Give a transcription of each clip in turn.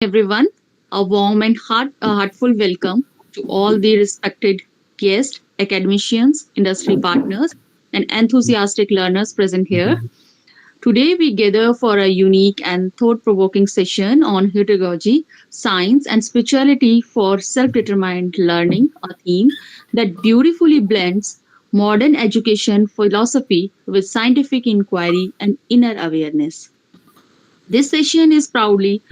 everyone. A warm and heartful welcome to all the respected guests, academicians, industry partners, and enthusiastic learners present here. Today, we gather for a unique and thought provoking session on heterogogy, science, and spirituality for self determined learning, a theme that beautifully blends modern education philosophy with scientific inquiry and inner awareness. This session is proudly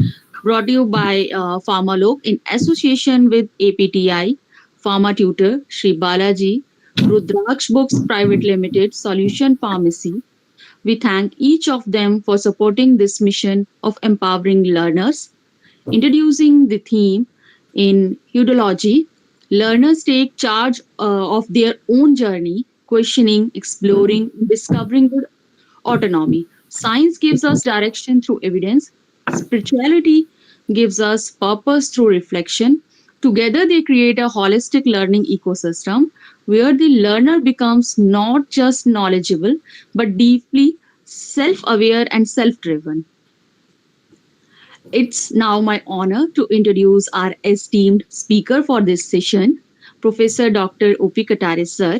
brought to you by Pharmalok in association with APTI, Pharmatutor, Sri Balaji, Rudraksh Books Private Limited, Solution Pharmacy. We thank each of them for supporting this mission of empowering learners. Introducing the theme in Udology, learners take charge of their own journey, questioning, exploring, discovering with autonomy. Science gives us direction through evidence. Spirituality gives us purpose through reflection. Together, they create a holistic learning ecosystem where the learner becomes not just knowledgeable but deeply self aware and self driven. It's now my honor to introduce our esteemed speaker for this session, Professor Dr. O.P. Katare sir.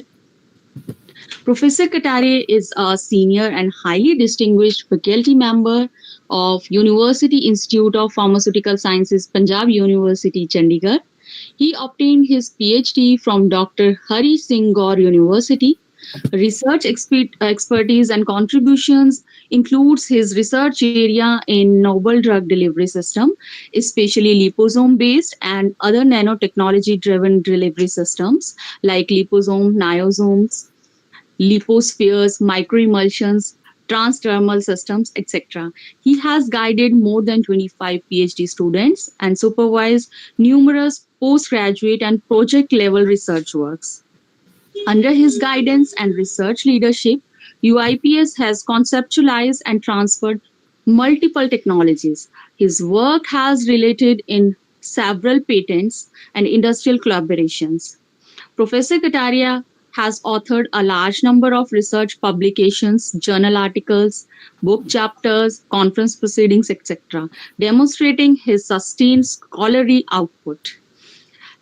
Professor Katare is a senior and highly distinguished faculty member of University Institute of Pharmaceutical Sciences, Punjab University, Chandigarh. He obtained his PhD from Dr. Hari Singh Gaur University. Expertise and contributions includes his research area in novel drug delivery system, especially liposome-based and other nanotechnology-driven delivery systems like liposome, niosomes, lipospheres, microemulsions, transdermal systems, etc. He has guided more than 25 PhD students and supervised numerous postgraduate and project level research works. Under his guidance and research leadership, UIPS has conceptualized and transferred multiple technologies. His work has related in several patents and industrial collaborations. Professor Kataria has authored a large number of research publications, journal articles, book chapters, conference proceedings, etc., demonstrating his sustained scholarly output.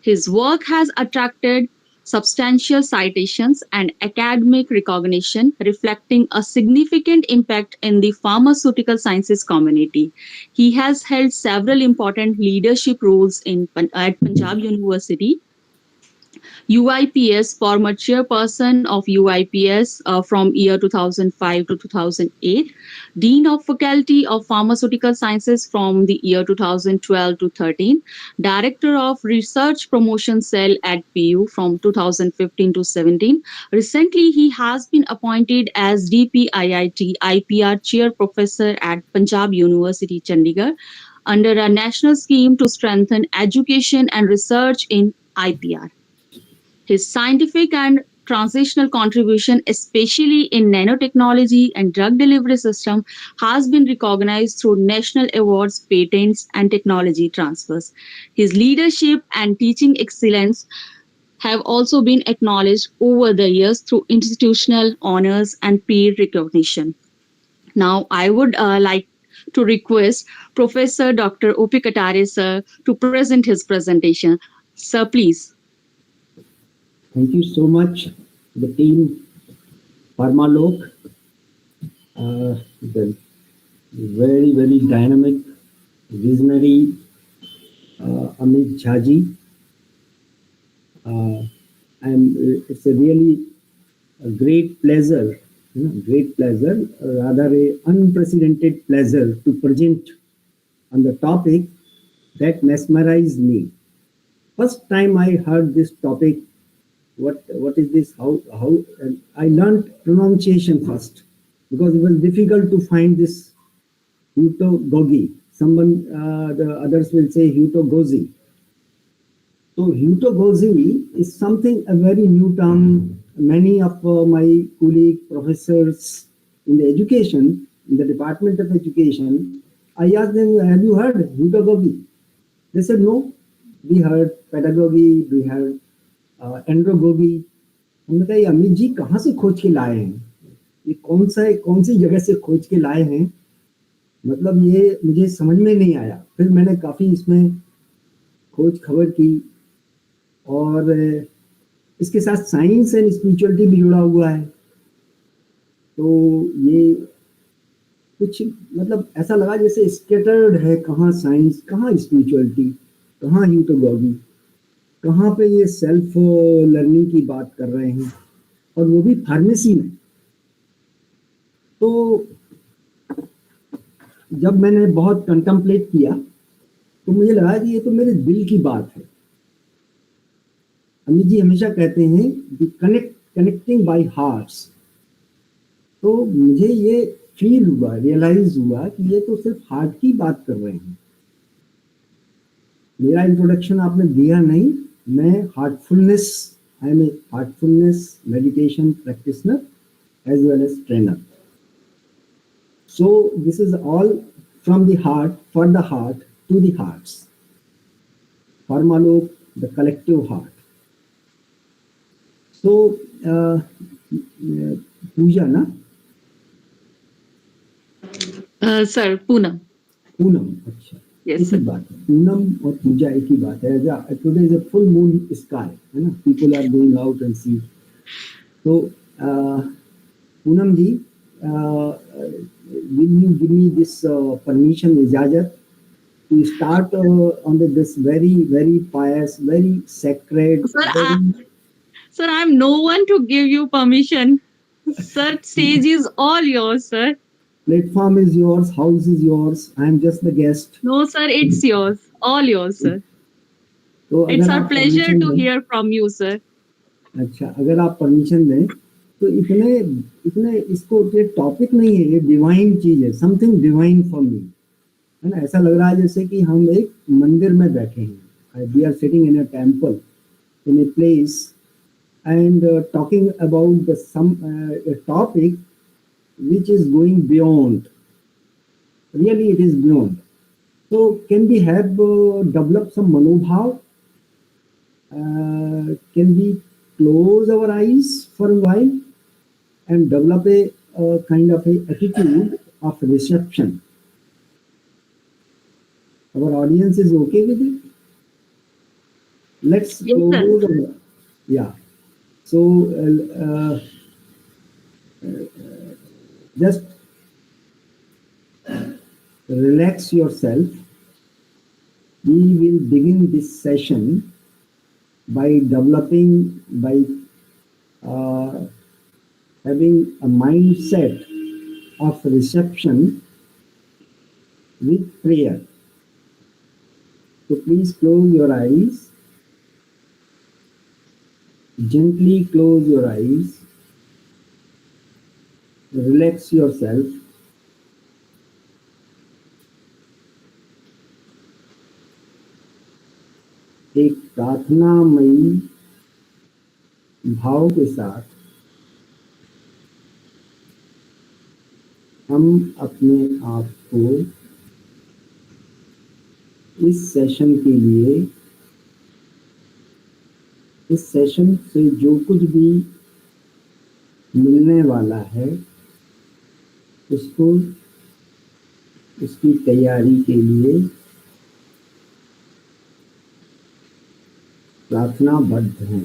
His work has attracted substantial citations and academic recognition, reflecting a significant impact in the pharmaceutical sciences community. He has held several important leadership roles at Punjab University, UIPS, former chairperson of UIPS from year 2005 to 2008, Dean of Faculty of Pharmaceutical Sciences from the year 2012 to 13, Director of Research Promotion Cell at PU from 2015 to 17. Recently, he has been appointed as DPIIT IPR Chair Professor at Punjab University, Chandigarh, under a national scheme to strengthen education and research in IPR. His scientific and translational contribution, especially in nanotechnology and drug delivery system, has been recognized through national awards, patents, and technology transfers. His leadership and teaching excellence have also been acknowledged over the years through institutional honors and peer recognition. Now, I would like to request Professor Dr. O.P. Katare sir to present his presentation. Sir, please. Thank you so much, the team Pharmalok, the very dynamic, visionary Amit Jhaji. It's a really a great pleasure, rather a unprecedented pleasure to present on the topic that mesmerized me. First time I heard this topic, what is this? How? And I learned pronunciation first because it was difficult to find this Hutogogi. The others will say Hutogozi. So Hutogozi is something a very new term. Many of my colleague professors in the education, in the Department of Education, I asked them, "Have you heard Hutogogi?" They said, "No, we heard pedagogy, we heard एंड्रोगोगी." हमने कहा, अमित जी कहाँ से खोज के लाए हैं, ये कौन सी जगह से खोज के लाए हैं? मतलब ये मुझे समझ में नहीं आया। फिर मैंने काफ़ी इसमें खोज खबर की, और इसके साथ साइंस एंड स्पिरिचुअलिटी भी जुड़ा हुआ है। तो ये कुछ मतलब ऐसा लगा जैसे स्कैटर्ड है, कहाँ साइंस, कहाँ स्पिरिचुअलिटी, कहाँ ह्यूटोगॉगी, कहाँ पे ये सेल्फ लर्निंग की बात कर रहे हैं, और वो भी फार्मेसी में। तो जब मैंने बहुत कंtemplate किया, तो मुझे लगा कि ये तो मेरे दिल की बात है। अमित जी हमेशा कहते हैं कि कनेक्टिंग बाय हार्ट्स। तो मुझे ये फील हुआ, रियलाइज हुआ कि ये तो सिर्फ हार्ट की बात कर रहे हैं। मेरा इंट्रोडक्शन आपने दिया नहीं। मैं heartfulness, I am a heartfulness meditation practitioner as well as trainer. So this is all from the heart, for the heart, to the hearts. Pharmalok, the collective heart. So पूजा ना, Sir, Poonam. पूनम, अच्छा, Yes, एक ही sir. बात है। पूनम और पूजा एक ही बात है। Today is a full moon sky, है ना, people are going out and see. तो Poonam ji, will you give me this permission, इजाजत, to start on this very, very pious, very sacred, Sir, very sir, I'm no one to give you permission. Sir, stage is all yours, sir. platform is yours, house is yours. I am just the guest. No, sir, it's yours. All yours, sir. तो It's अगर our आप pleasure permission to दें, hear from you, sir. अच्छा, अगर आप permission दें, तो इतने इतने इसको, ये टॉपिक नहीं है, ये डिवाइन चीज है, समथिंग डिवाइन फॉर मी, है ना। ऐसा लग रहा है जैसे कि हम एक मंदिर में बैठे हैं। We are sitting in a temple, in a place, and talking about some a topic which is going beyond. Really, it is beyond. So, can we have develop some manobhav? Can we close our eyes for a while and develop a kind of a attitude of reception? Our audience is okay with it. Let's Yes, sir. close. Yeah. So, just relax yourself. We will begin this session by developing, by uh, having a mindset of reception with prayer. So please close your eyes, gently close your eyes, relax yourself. एक प्रार्थनामयी भाव के साथ हम अपने आप को इस session के लिए, इस सेशन से जो कुछ भी मिलने वाला है, उसको, उसकी तैयारी के लिए प्रार्थनाबद्ध हैं।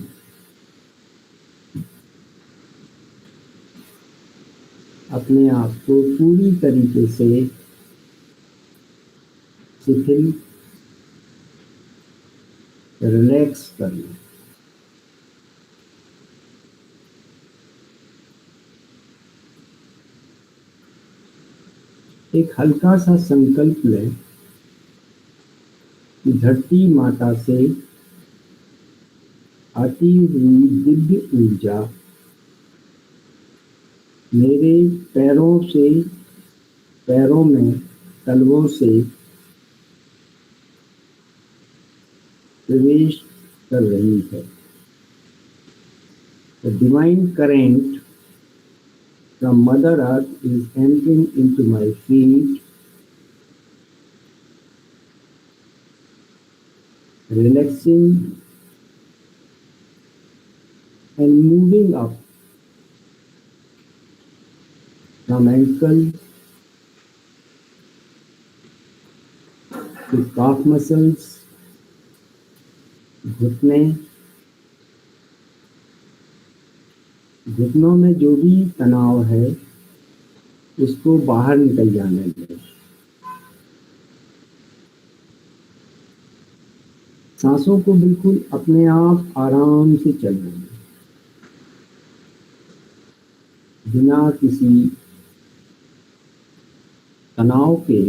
अपने आप को पूरी तरीके से शिथिल, रिलैक्स कर लें। एक हल्का सा संकल्प लें कि धरती माता से आती हुई दिव्य ऊर्जा मेरे पैरों से, पैरों में, तलवों से प्रवेश कर रही है। The divine current from Mother Earth is entering into my feet, relaxing and moving up from ankle to calf muscles, घुटने, घुटनों में जो भी तनाव है उसको बाहर निकल जाने दें। सांसों को बिल्कुल अपने आप आराम से चलने दें, बिना किसी तनाव के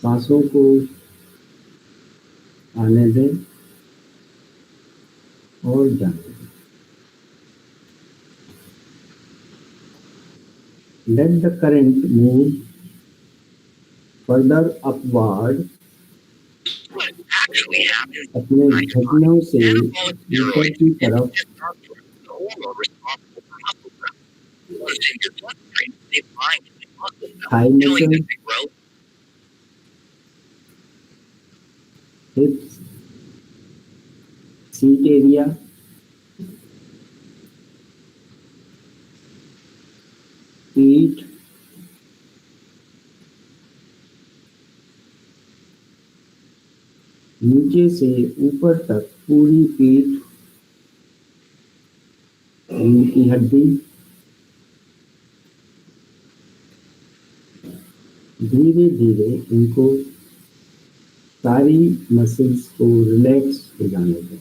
सांसों को आने दें और जाने दें। Let the current move further upward, अपने घुटनों से ऊपर की तरफ, thigh muscle, hips, seat area, पीठ, नीचे से ऊपर तक पूरी पीठ, रीढ़ की हड्डी। धीरे धीरे इनको सारी मसल्स को रिलैक्स हो जाने दें।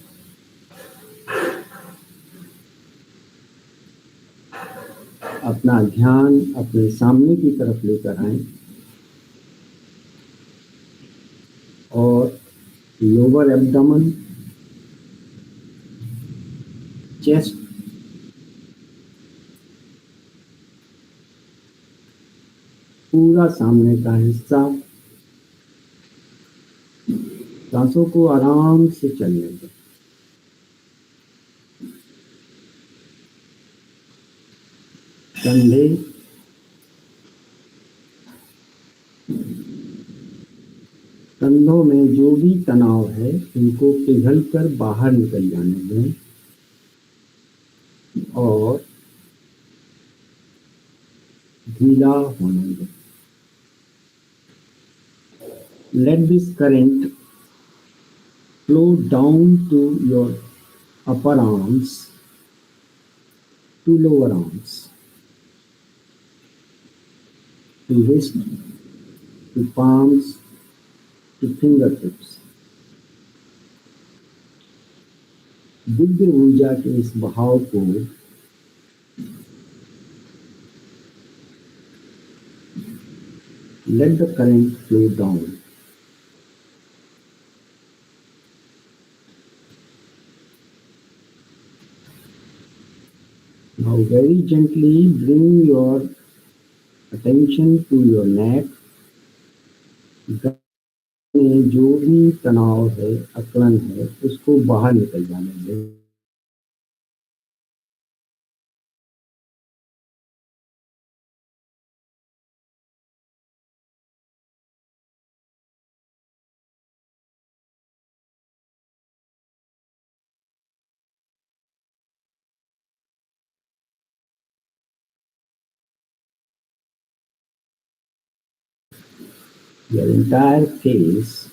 अपना ध्यान अपने सामने की तरफ लेकर आए और लोअर एब्डोमेन, चेस्ट, पूरा सामने का हिस्सा सांसों को आराम से चलने दें। कंधे, कंधों में जो भी तनाव है उनको पिघल कर बाहर निकल जाने दें और ढीला होने दें। Let this current flow down to your upper arms to lower arms, to wrist, to palms, to fingertips। Divya ऊर्जा के इस बहाव को let the current flow down। Now very gently bring your attention to your neck। में जो भी तनाव है, अकड़न है, उसको बाहर निकल जाने दें। Your entire face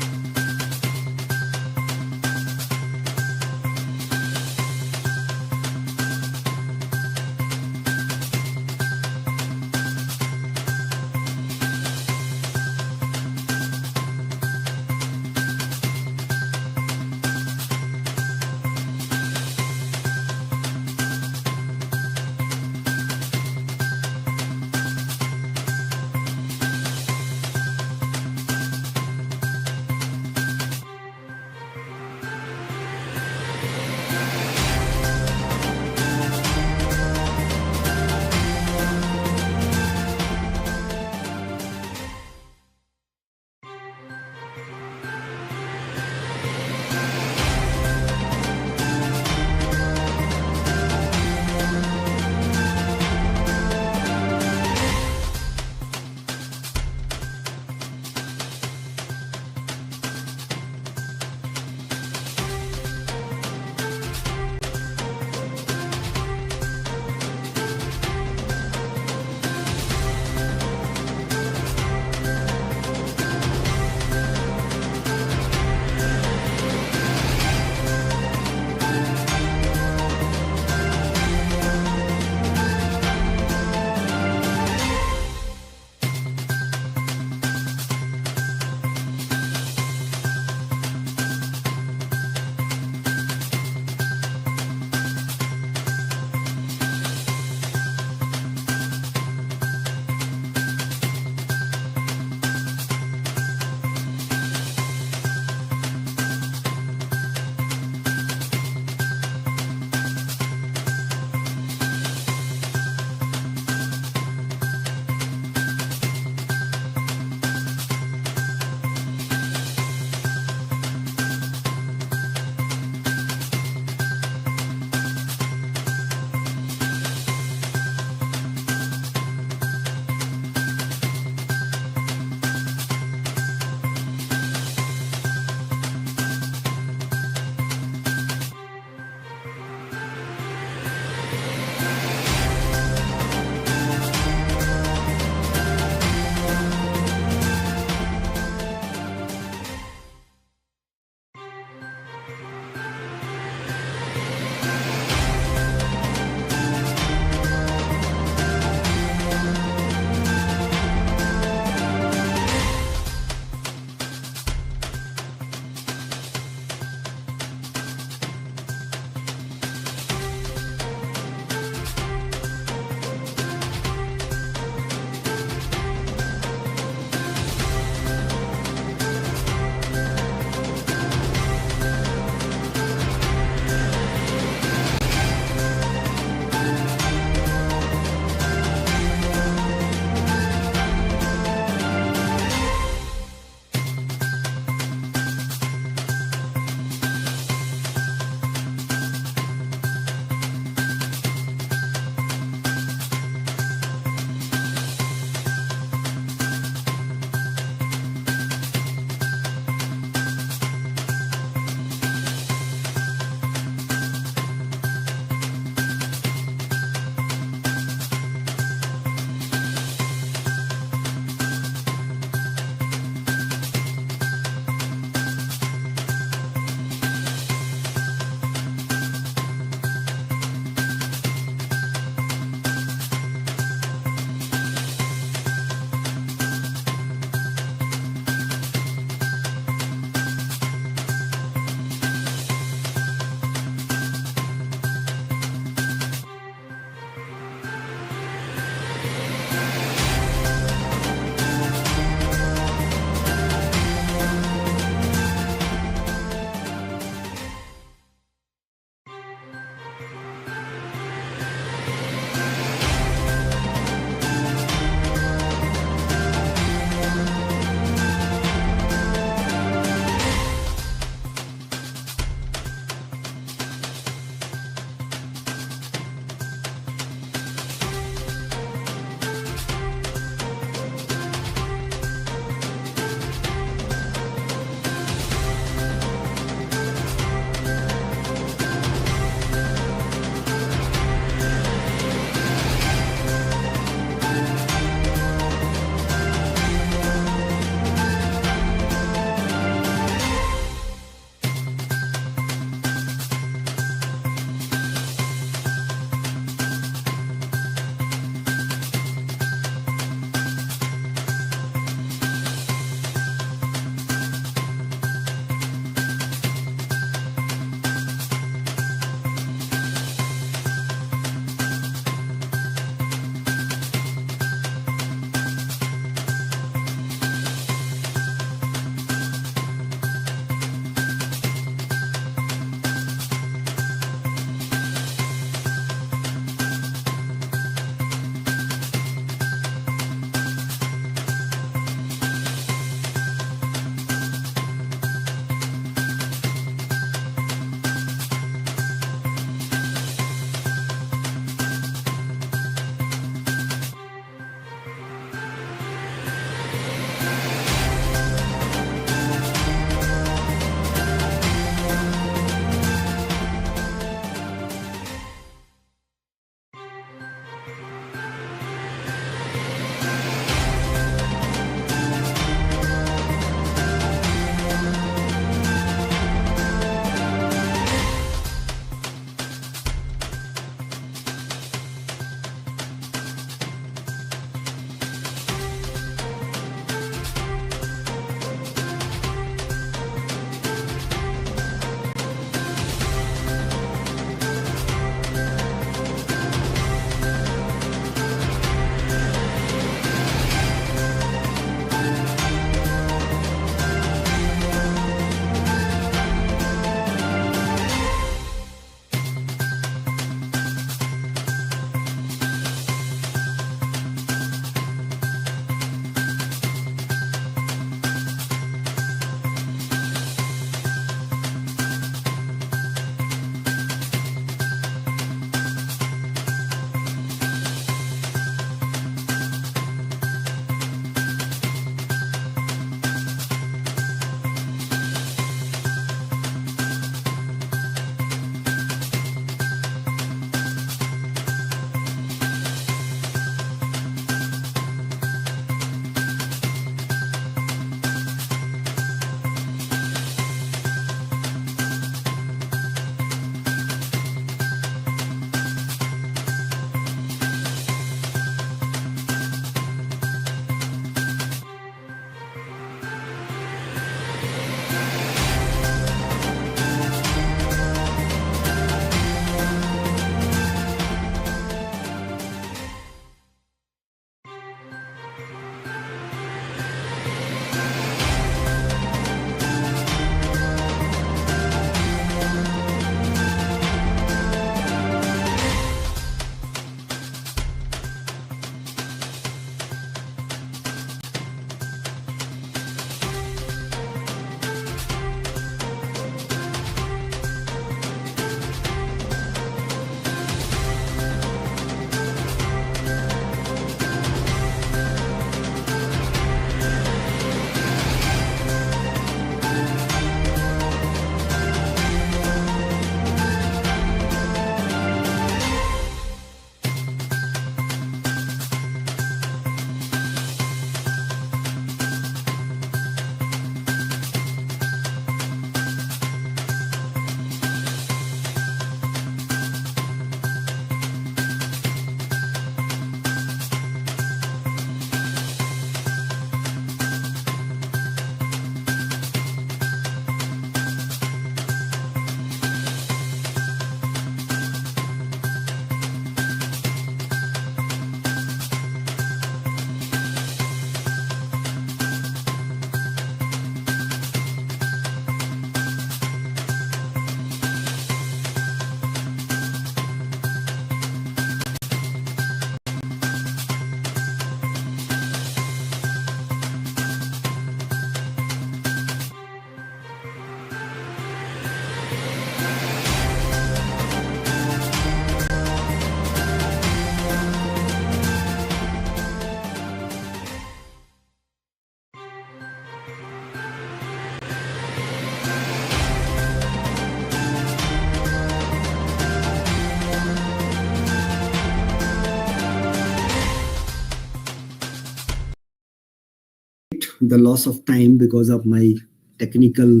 the loss of time because of my technical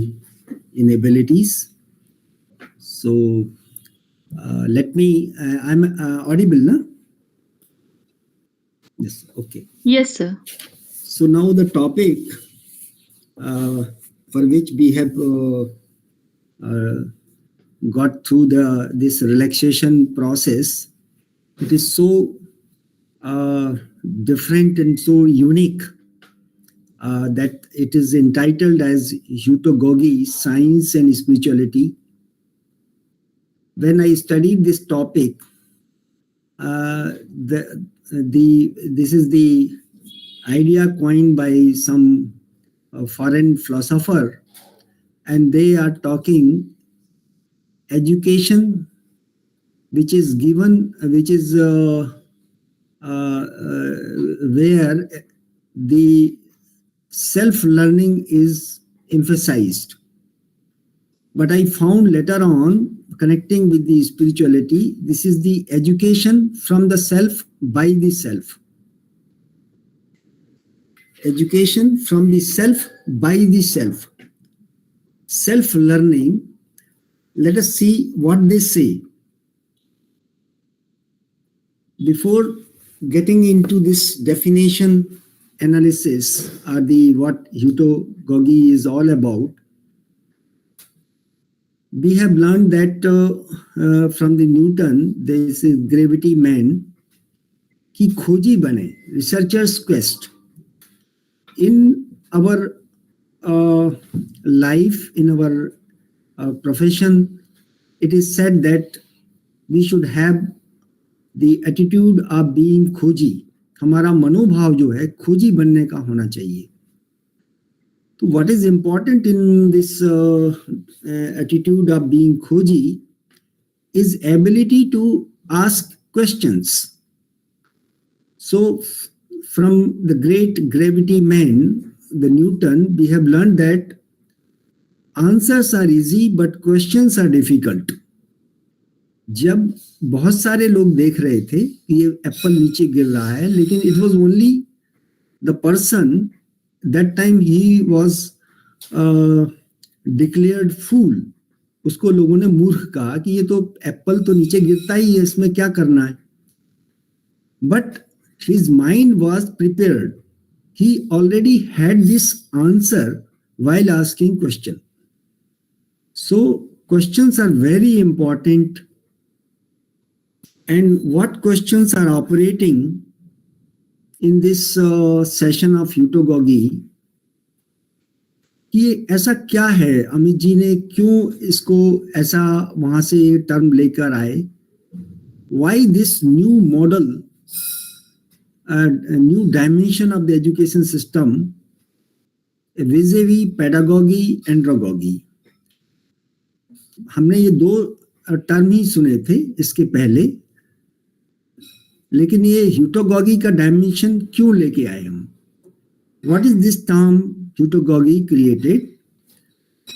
inabilities. So let me, I'm audible, na? Yes, okay. Yes, sir. So now the topic for which we have uh, got through this relaxation process, it is so uh, different and so unique that it is entitled as Hutogogi, Science and Spirituality. When I studied this topic, this is the idea coined by some foreign philosopher, and they are talking education which is given, which is where the self learning is emphasized. But I found later on, connecting with the spirituality, this is the education from the self by the self. Education from the self by the self. Self learning. Let us see what they say. Before getting into this definition analysis, the what Hutogogi is all about, we have learned that from the Newton, there is a gravity man की खोजी बने, researcher's quest. In our life, in our profession, it is said that we should have the attitude of being खोजी. हमारा मनोभाव जो है खोजी बनने का होना चाहिए. So what is important in this attitude of being खोजी is ability to ask questions. So from the great gravity man, the Newton, we have learned that answers are easy but questions are difficult. जब बहुत सारे लोग देख रहे थे कि ये एप्पल नीचे गिर रहा है, लेकिन it was only the person that time he was declared fool. उसको लोगों ने मूर्ख कहा कि ये तो एप्पल तो नीचे गिरता ही है, इसमें क्या करना है. But his mind was prepared. He already had this answer while asking question. So questions are very important. And what questions are operating in this session of Hutogogi, कि ऐसा क्या है, अमित जी ने क्यों इसको ऐसा वहां से टर्म लेकर आए. Why this new model, a new dimension of the education system vis-a-vis pedagogy and andragogy. हमने ये दो टर्म ही सुने थे इसके पहले, लेकिन ये ह्यूटोगॉगी का डायमेंशन क्यों लेके आए हम. What is this term Hutogogi created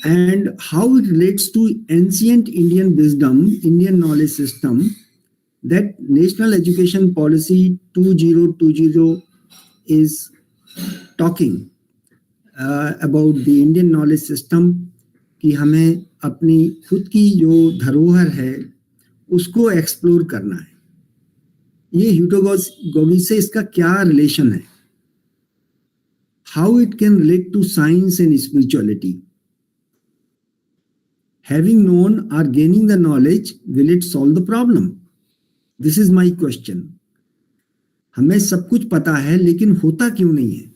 and how it relates to ancient Indian wisdom, Indian knowledge system, that National Education Policy 2020 is talking about the Indian knowledge system, कि हमें अपनी खुद की जो धरोहर है उसको एक्सप्लोर करना है. ये ह्यूटोगॉगी से इसका क्या रिलेशन है, how it can relate to science and spirituality. Having known or gaining the knowledge, will it solve the problem? This is my question. हमें सब कुछ पता है लेकिन होता क्यों नहीं है.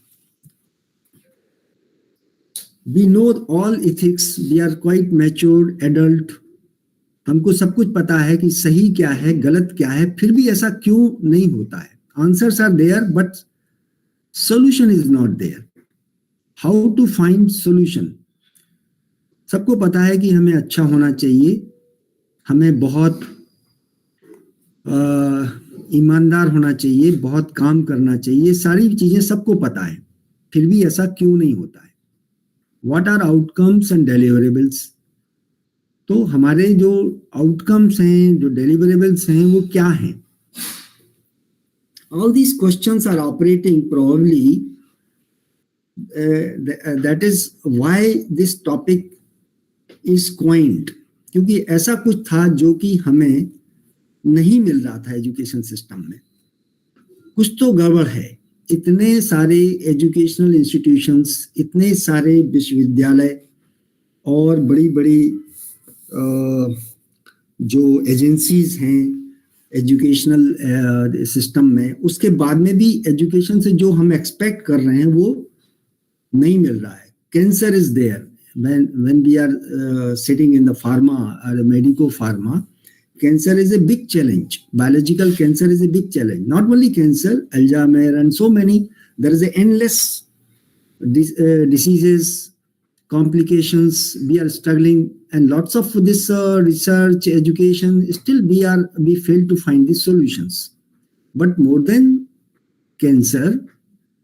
We know all ethics, we are quite mature, adult. हमको सब कुछ पता है कि सही क्या है, गलत क्या है, फिर भी ऐसा क्यों नहीं होता है. Answers are there, but solution is not there. How to find solution? सबको पता है कि हमें अच्छा होना चाहिए, हमें बहुत ईमानदार होना चाहिए, बहुत काम करना चाहिए, सारी चीजें सबको पता है, फिर भी ऐसा क्यों नहीं होता है. What are outcomes and deliverables? तो हमारे जो outcomes हैं, जो deliverables हैं, वो क्या हैं? All these questions are operating probably That is why this topic is coined. क्योंकि ऐसा कुछ था जो कि हमें नहीं मिल रहा था एजुकेशन सिस्टम में. कुछ तो गड़बड़ है. इतने सारे एजुकेशनल इंस्टीट्यूशंस, इतने सारे विश्वविद्यालय और बड़ी बड़ी जो एजेंसीज हैं एजुकेशनल सिस्टम में, उसके बाद में भी एजुकेशन से जो हम एक्सपेक्ट कर रहे हैं वो नहीं मिल रहा है. Cancer is there when we are sitting in the pharma or the medico pharma. Cancer is a big challenge. Biological cancer is a big challenge. Not only cancer, Alzheimer and so many. There is a endless diseases, complications. We are struggling, and lots of this research, education. Still, we fail to find the solutions. But more than cancer,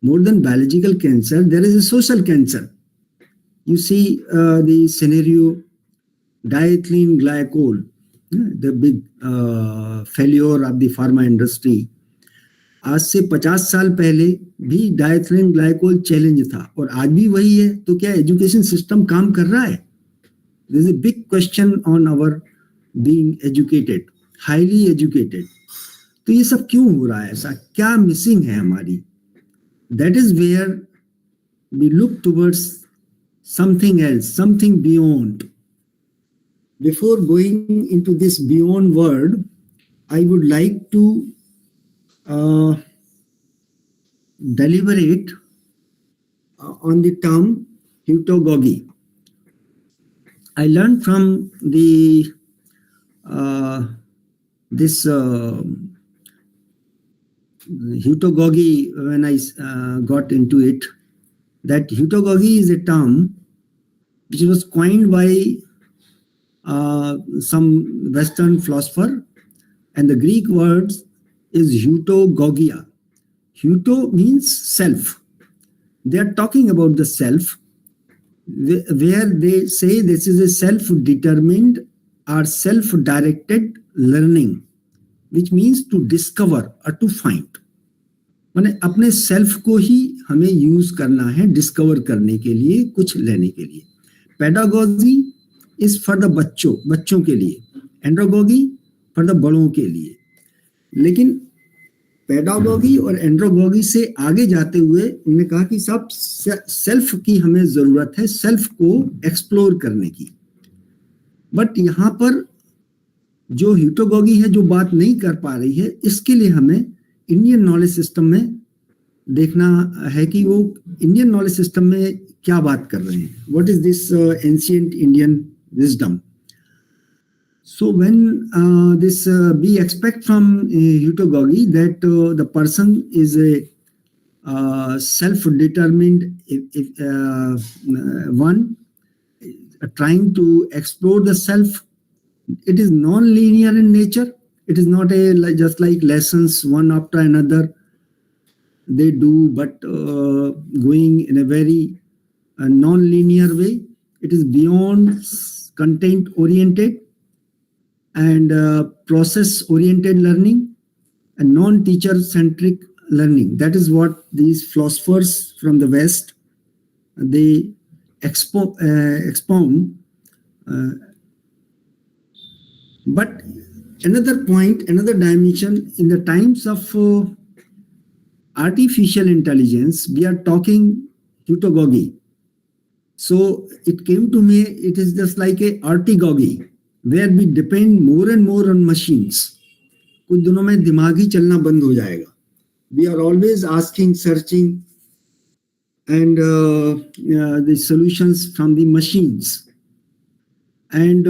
more than biological cancer, there is a social cancer. You see the scenario, diethylene glycol, the big failure of the pharma industry. आज से 50 साल पहले भी diethylene glycol challenge था और आज भी वही है. तो क्या एजुकेशन सिस्टम काम कर रहा है? This is a big question on our being educated, highly educated. तो ये सब क्यों हो रहा है? ऐसा क्या मिसिंग है हमारी? That is where we look towards something else, something beyond. Before going into this beyond word, I would like to deliberate on the term heutagogy. I learned from the this heutagogy when I got into it, that heutagogy is a term which was coined by some Western philosopher, and the Greek word is heutagogia. Heuto means self. They are talking about the self, where they say this is a self-determined or self-directed learning, which means to discover or to find. माने अपने self को ही हमें use करना है discover करने के लिए, कुछ लेने के लिए. पेडागोजी इज फॉर द बच्चों के लिए, एंड्रोगोगी फॉर द बड़ों के लिए. लेकिन पेडागोगी और एंड्रोगोगी से आगे जाते हुए उन्होंने कहा कि सब सेल्फ की हमें जरूरत है, सेल्फ को एक्सप्लोर करने की. बट यहाँ पर जो ह्यूटोगोगी है जो बात नहीं कर पा रही है, इसके लिए हमें इंडियन नॉलेज सिस्टम में देखना है कि वो इंडियन नॉलेज सिस्टम में क्या बात कर रहे हैं. What is this ancient Indian wisdom? So when this we expect from heutagogy that the person is a self-determined one trying to explore the self. It is non-linear in nature. It is not just like lessons one after another they do, but going in a very non-linear way. It is beyond content oriented and process oriented learning and non-teacher centric learning. That is what these philosophers from the West they expound. But another point, another dimension, in the times of artificial intelligence, we are talking heutagogy. So it came to me, it is just like a artigogy, where we depend more and more on machines. कुछ दिनों में दिमाग ही चलना बंद हो जाएगा. We are always asking, searching, and the solutions from the machines. And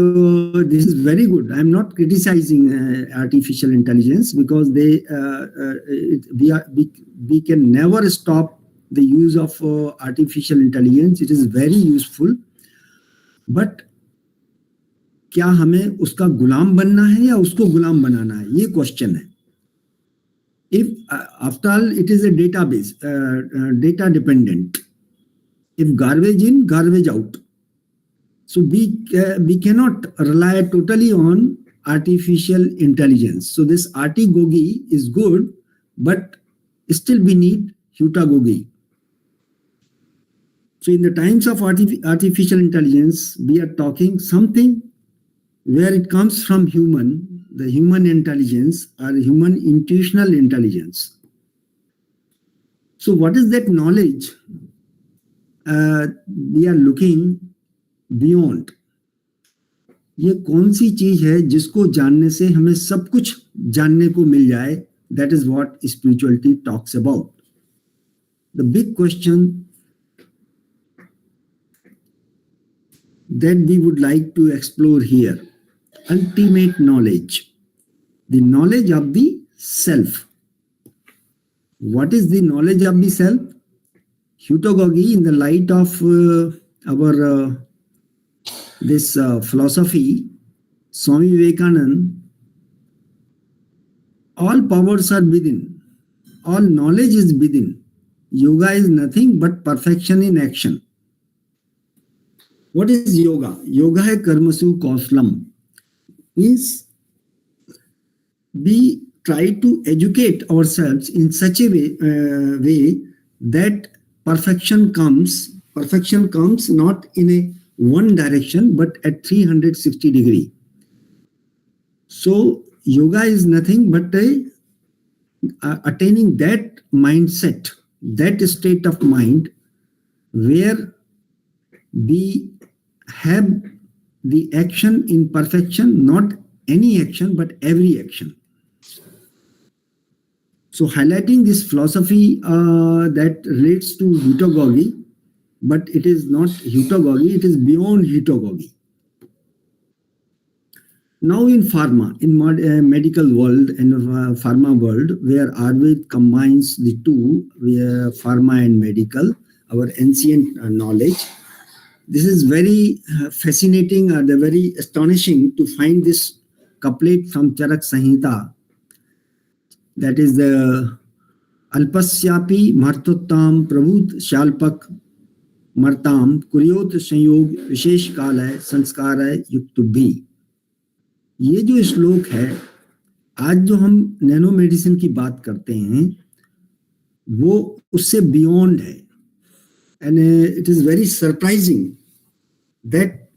this is very good. I am not criticizing artificial intelligence because we can never stop the use of artificial intelligence. It is very useful. But क्या हमें उसका गुलाम बनना है या उसको गुलाम बनाना है, ये question है. If after all it is a database, data dependent. If garbage in, garbage out. So we cannot rely totally on artificial intelligence. So this artigogy is good, but still we need heutagogy. So in the times of artificial intelligence, we are talking something where it comes from human, the human intelligence or human intuitional intelligence. So what is that knowledge we are looking beyond? ये कौन सी चीज है जिसको जानने से हमें सब कुछ जानने को मिल जाए? That is what spirituality talks about. The big question that we would like to explore here, ultimate knowledge, the knowledge of the self. What is the knowledge of the self? Heutagogy, in the light of our this philosophy, Swami Vivekananda, all powers are within, all knowledge is within. Yoga is nothing but perfection in action. What is yoga? Yoga hai karmasu kauslam. Means we try to educate ourselves in such a way that perfection comes not in a one direction but at 360 degree. So yoga is nothing but attaining that mindset, that state of mind where we have the action in perfection, not any action but every action. So highlighting this philosophy that relates to heutagogy, but it is not heutagogy, it is beyond heutagogy. Now in pharma, in medical world and pharma world, where Ayurveda combines the two, where pharma and medical, our ancient knowledge, this is very fascinating and very astonishing to find this couplet from Charak Samhita, that is the Alpasyapi Martottam Prabhut Shalpak Martam Kuryot Sanyog Vishesh Kalay Sanskaray Yuktubhi. ये जो श्लोक है, आज जो हम nano medicine की बात करते हैं वो उससे बियॉन्ड है. And it is very surprising that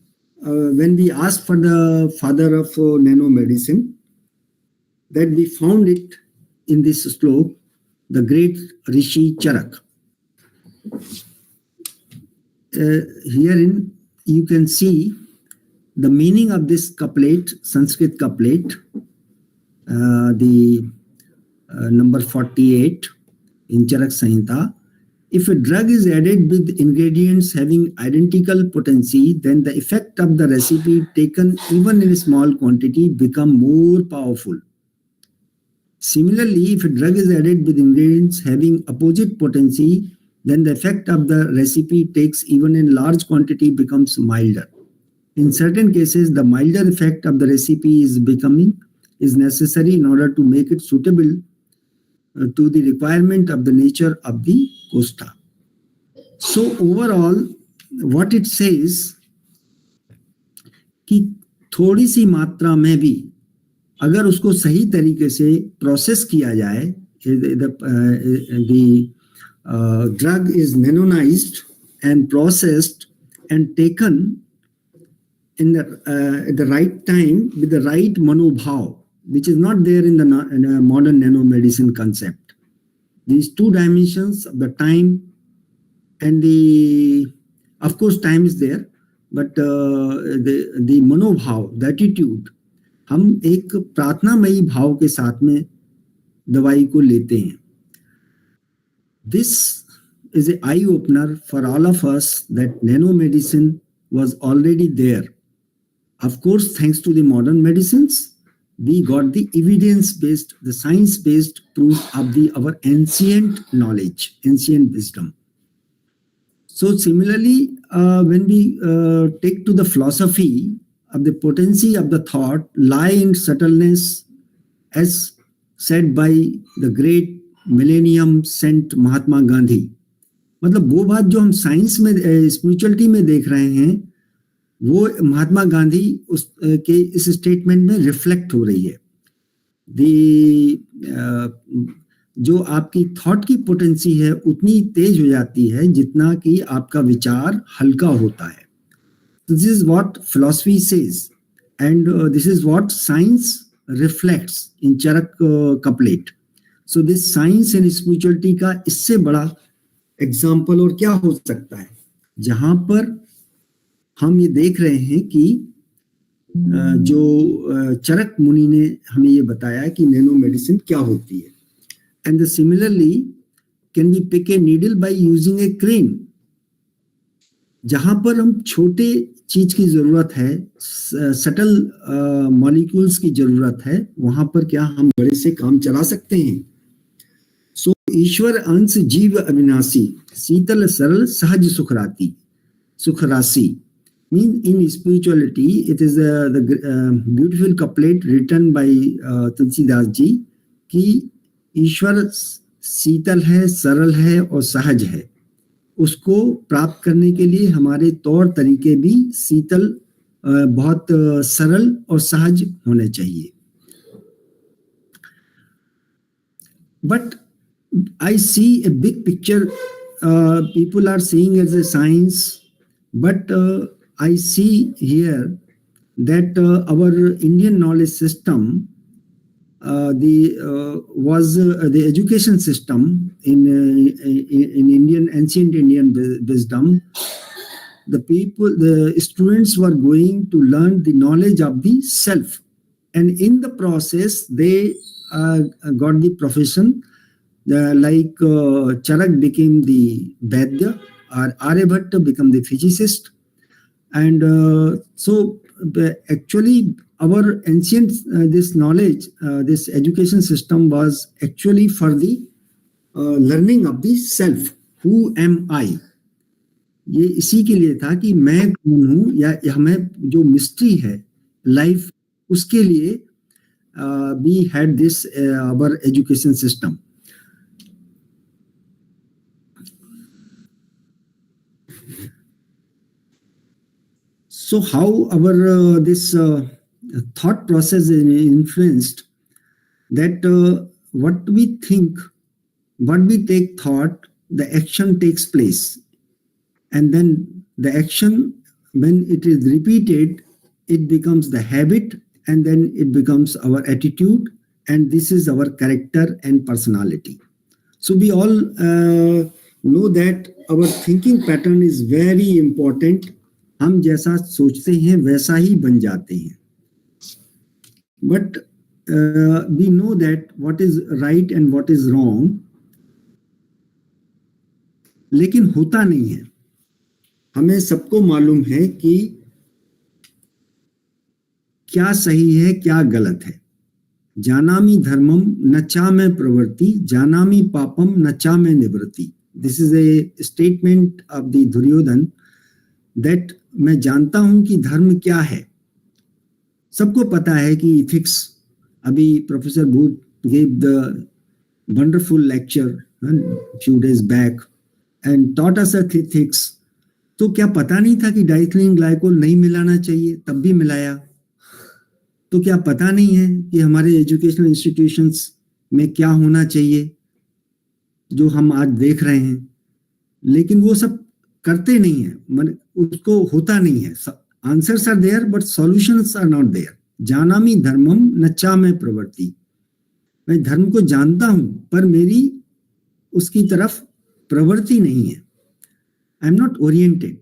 when we asked for the father of nano medicine, that we found it in this slok, the great Rishi Charak. Herein you can see the meaning of this couplet, Sanskrit couplet, the number 48 in Charak Samhita. If a drug is added with ingredients having identical potency, then the effect of the recipe taken even in a small quantity become more powerful. Similarly, if a drug is added with ingredients having opposite potency, then the effect of the recipe takes even in large quantity becomes milder. In certain cases, the milder effect of the recipe is necessary in order to make it suitable to the requirement of the nature of the kosta. So overall, what it says कि थोड़ी सी मात्रा में भी अगर उसको सही तरीके से प्रोसेस किया जाए, the drug is nanonized and processed and taken in at the right time with the right manobhav, which is not there in the modern nanomedicine concept. These two dimensions of the time and of course time is there, but the manobhav, the attitude, हम एक प्रार्थनामयी भाव के साथ में दवाई को लेते हैं. This is an eye opener for all of us that nanomedicine was already there. Of course, thanks to the modern medicines, we got the evidence-based, the science-based proof of our ancient knowledge, ancient wisdom. So similarly, when we take to the philosophy of the potency of the thought lie in subtleness, as said by the great millennium saint Mahatma Gandhi. मतलब वो बात जो हम science में spirituality में देख रहे हैं वो महात्मा गांधी के इस स्टेटमेंट में रिफ्लेक्ट हो रही है. जो आपकी थॉट की पोटेंसी है उतनी तेज हो जाती है जितना कि आपका विचार हल्का होता है. This is what philosophy says, and this is what science reflects in Charak couplet. So this science and spirituality का इससे बड़ा एग्जाम्पल और क्या हो सकता है, जहां पर हम ये देख रहे हैं कि जो चरक मुनि ने हमें ये बताया कि नैनो मेडिसिन क्या होती है. And similarly can be pick a needle by using a crane. जहां पर हम छोटे चीज की जरूरत है, सटल मॉलिक्यूल्स की जरूरत है, वहां पर क्या हम बड़े से काम चला सकते हैं. सो ईश्वर अंश जीव अविनाशी, शीतल सरल सहज सुखरासी. Mean in spirituality, it is the beautiful couplet written by Tulsidas ji कि ईश्वर शीतल है, सरल है और सहज है. उसको प्राप्त करने के लिए हमारे तौर तरीके भी शीतल, बहुत सरल और सहज होने चाहिए. But I see a big picture. People are seeing as a science, but I see here that our Indian knowledge system, the education system in Indian ancient Indian wisdom, the students were going to learn the knowledge of the self, and in the process they got the profession. Like Charak became the Vaidya, or Aryabhatta became the physicist. And so actually our ancient this knowledge, this education system was actually for the learning of the self. Who am I? ये इसी के लिए था कि मैं कौन हूँ, या हमें जो मिस्ट्री है लाइफ, उसके लिए we had this our education system. So how our this thought process is influenced, that what we think, what we take thought, the action takes place, and then the action, when it is repeated, it becomes the habit, and then it becomes our attitude, and this is our character and personality. So we all know that our thinking pattern is very important. हम जैसा सोचते हैं वैसा ही बन जाते हैं. But we know that what is right and what is wrong, लेकिन होता नहीं है. हमें सबको मालूम है कि क्या सही है क्या गलत है. जानामि धर्मम न चा में प्रवृत्ति, जानामि पापम न चा में निवृत्ति. This is a statement of the Duryodhan, दैट मैं जानता हूं कि धर्म क्या है. सबको पता है कि इथिक्स, अभी प्रोफेसर भूत gave the wonderful lecture few days back and taught us ethics. तो क्या पता नहीं था कि डाइथिलीन ग्लाइकोल नहीं मिलाना चाहिए, तब भी मिलाया. तो क्या पता नहीं है कि हमारे एजुकेशनल इंस्टीट्यूशंस में क्या होना चाहिए, जो हम आज देख रहे हैं. लेकिन वो सब करते नहीं है, उसको होता नहीं है. Answers are there but solutions are not there. जानामि धर्मम न चा में प्रवृत्ति. मैं धर्म को जानता हूं पर मेरी उसकी तरफ प्रवृत्ति नहीं है. I am not oriented.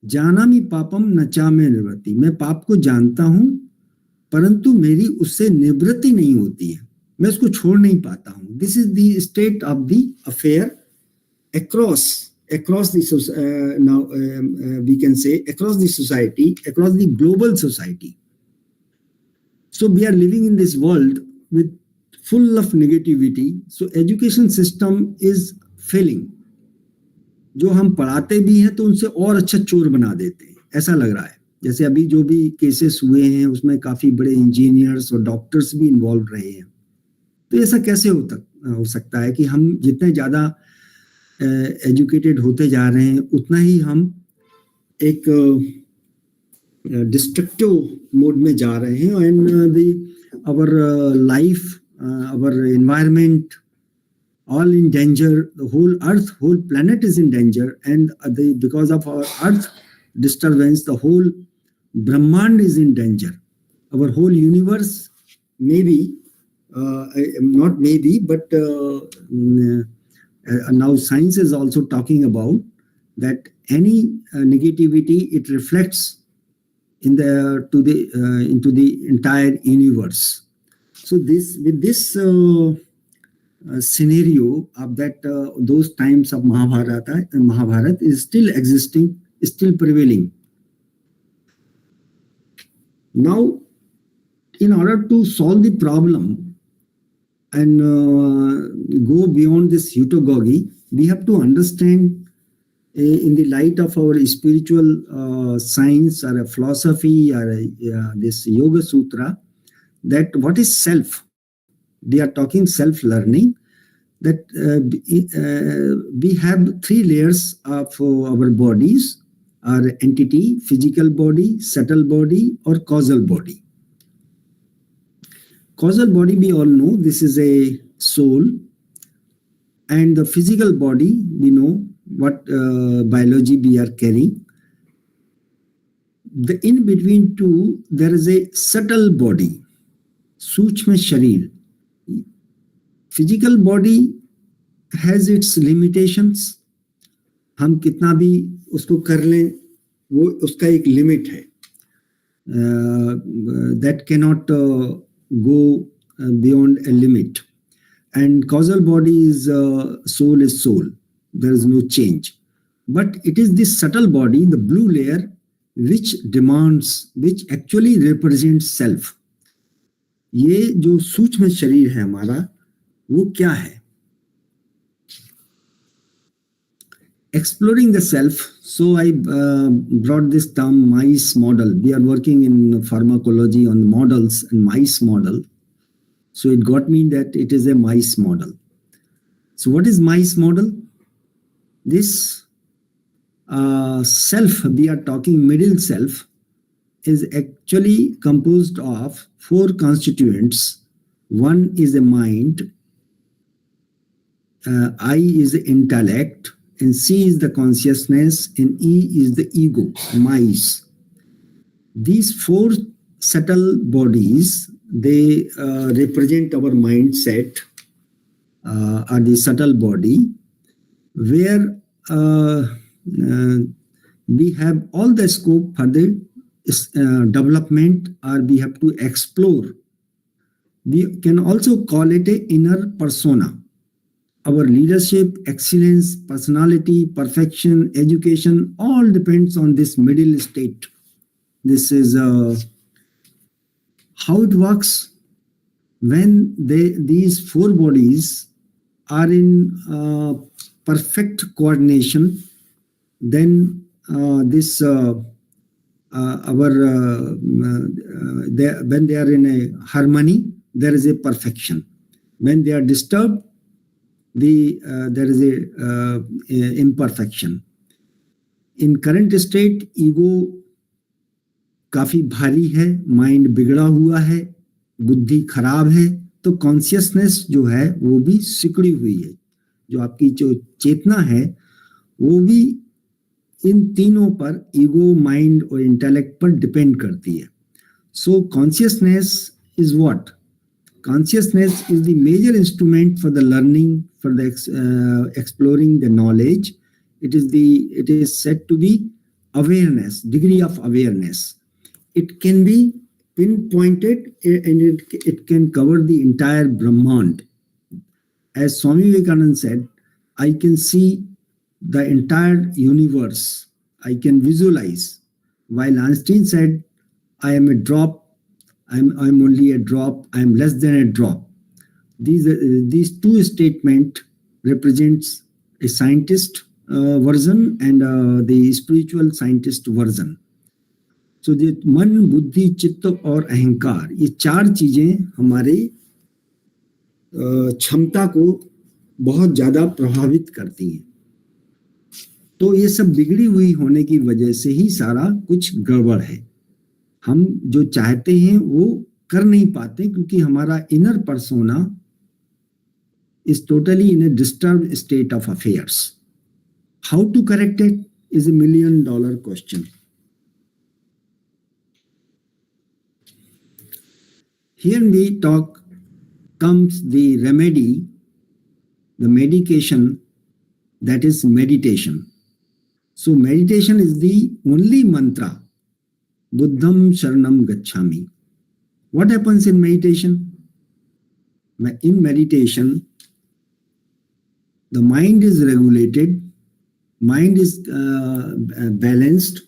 जानामि पापम न चा में निवृत्ति. मैं पाप को जानता हूं परंतु मेरी उससे निवृत्ति नहीं होती है, मैं उसको छोड़ नहीं पाता हूं. This is the state of the affair across the now we can say across the society, across the global society. So we are living in this world with full of negativity. So education system is failing. जो हम पढ़ाते भी हैं तो उनसे और अच्छा चोर बना देते हैं, ऐसा लग रहा है. जैसे अभी जो भी केसेस हुए हैं उसमें काफी बड़े इंजीनियर्स और डॉक्टर्स भी इन्वॉल्व रहे हैं. तो ऐसा कैसे हो सकता है कि हम जितने ज्यादा एजुकेटेड होते जा रहे हैं उतना ही हम एक डिस्ट्रक्टिव मोड में जा रहे हैं. And our life, our environment all in danger. The whole Earth, whole planet is in danger, and because of our Earth disturbance, the whole Brahmand is in danger. Our whole universe, maybe, not maybe, but now science is also talking about that any negativity, it reflects in the to the into the entire universe. So this with this scenario of that those times of Mahabharata is still existing, is still prevailing. Now, in order to solve the problem and go beyond this heterogogy, we have to understand in the light of our spiritual science or a philosophy or this Yoga Sutra, that what is self? They are talking self-learning, that we have three layers of our bodies, our entity, physical body, subtle body, or causal body. Causal body, we all know this is a soul, and the physical body, we know what biology we are carrying. The in between two, there is a subtle body, Suchma Sharir. Physical body has its limitations. हम कितना भी उसको कर लें, वो उसका एक limit है. That cannot go beyond a limit. And causal body is soul is soul. There is no change. But it is this subtle body, the blue layer, which demands, which actually represents self. ये जो सूक्ष्म शरीर है हमारा, वो क्या है? Exploring the self. So I brought this term mice model. We are working in pharmacology on models and mice model. So it got me that it is a mice model. So what is mice model? This self, we are talking middle self, is actually composed of four constituents. One is a mind, I is the intellect, and C is the consciousness, and E is the ego, mice. These four subtle bodies, they represent our mindset, or the subtle body, where we have all the scope for the development, or we have to explore. We can also call it a inner persona. Our leadership, excellence, personality, perfection, education, all depends on this middle state. This is how it works. When these four bodies are in perfect coordination, then this when they are in a harmony, there is a perfection. When they are disturbed, there is a imperfection. In current state, ego काफी भारी है, mind बिगड़ा हुआ है, बुद्धि खराब है, तो कॉन्शियसनेस जो है वो भी सिकुड़ी हुई है. जो आपकी जो चेतना है वो भी इन तीनों पर, ईगो, माइंड और इंटेलेक्ट पर डिपेंड करती है. सो consciousness is what? Consciousness is the major instrument for the learning, for the exploring the knowledge. It is said to be awareness, degree of awareness. It can be pinpointed and it can cover the entire Brahmand. As Swami Vivekananda said, I can see the entire universe. I can visualize. While Einstein said, I am a drop, I'm only a drop, I'm less than a drop. These two statements represents a scientist version and the spiritual scientist version. So the मन, बुद्धि, चित्त और अहंकार, ये चार चीजें हमारे क्षमता को बहुत ज्यादा प्रभावित करती हैं. तो ये सब बिगड़ी हुई होने की वजह से ही सारा कुछ गड़बड़ है. हम जो चाहते हैं वो कर नहीं पाते क्योंकि हमारा inner persona is totally in a disturbed state of affairs. How to correct it is $1 million question. Here we talk comes the remedy, the medication, that is meditation. So meditation is the only mantra, Buddham Sharanam Gacchami. What happens in meditation? In meditation, the mind is regulated, mind is balanced,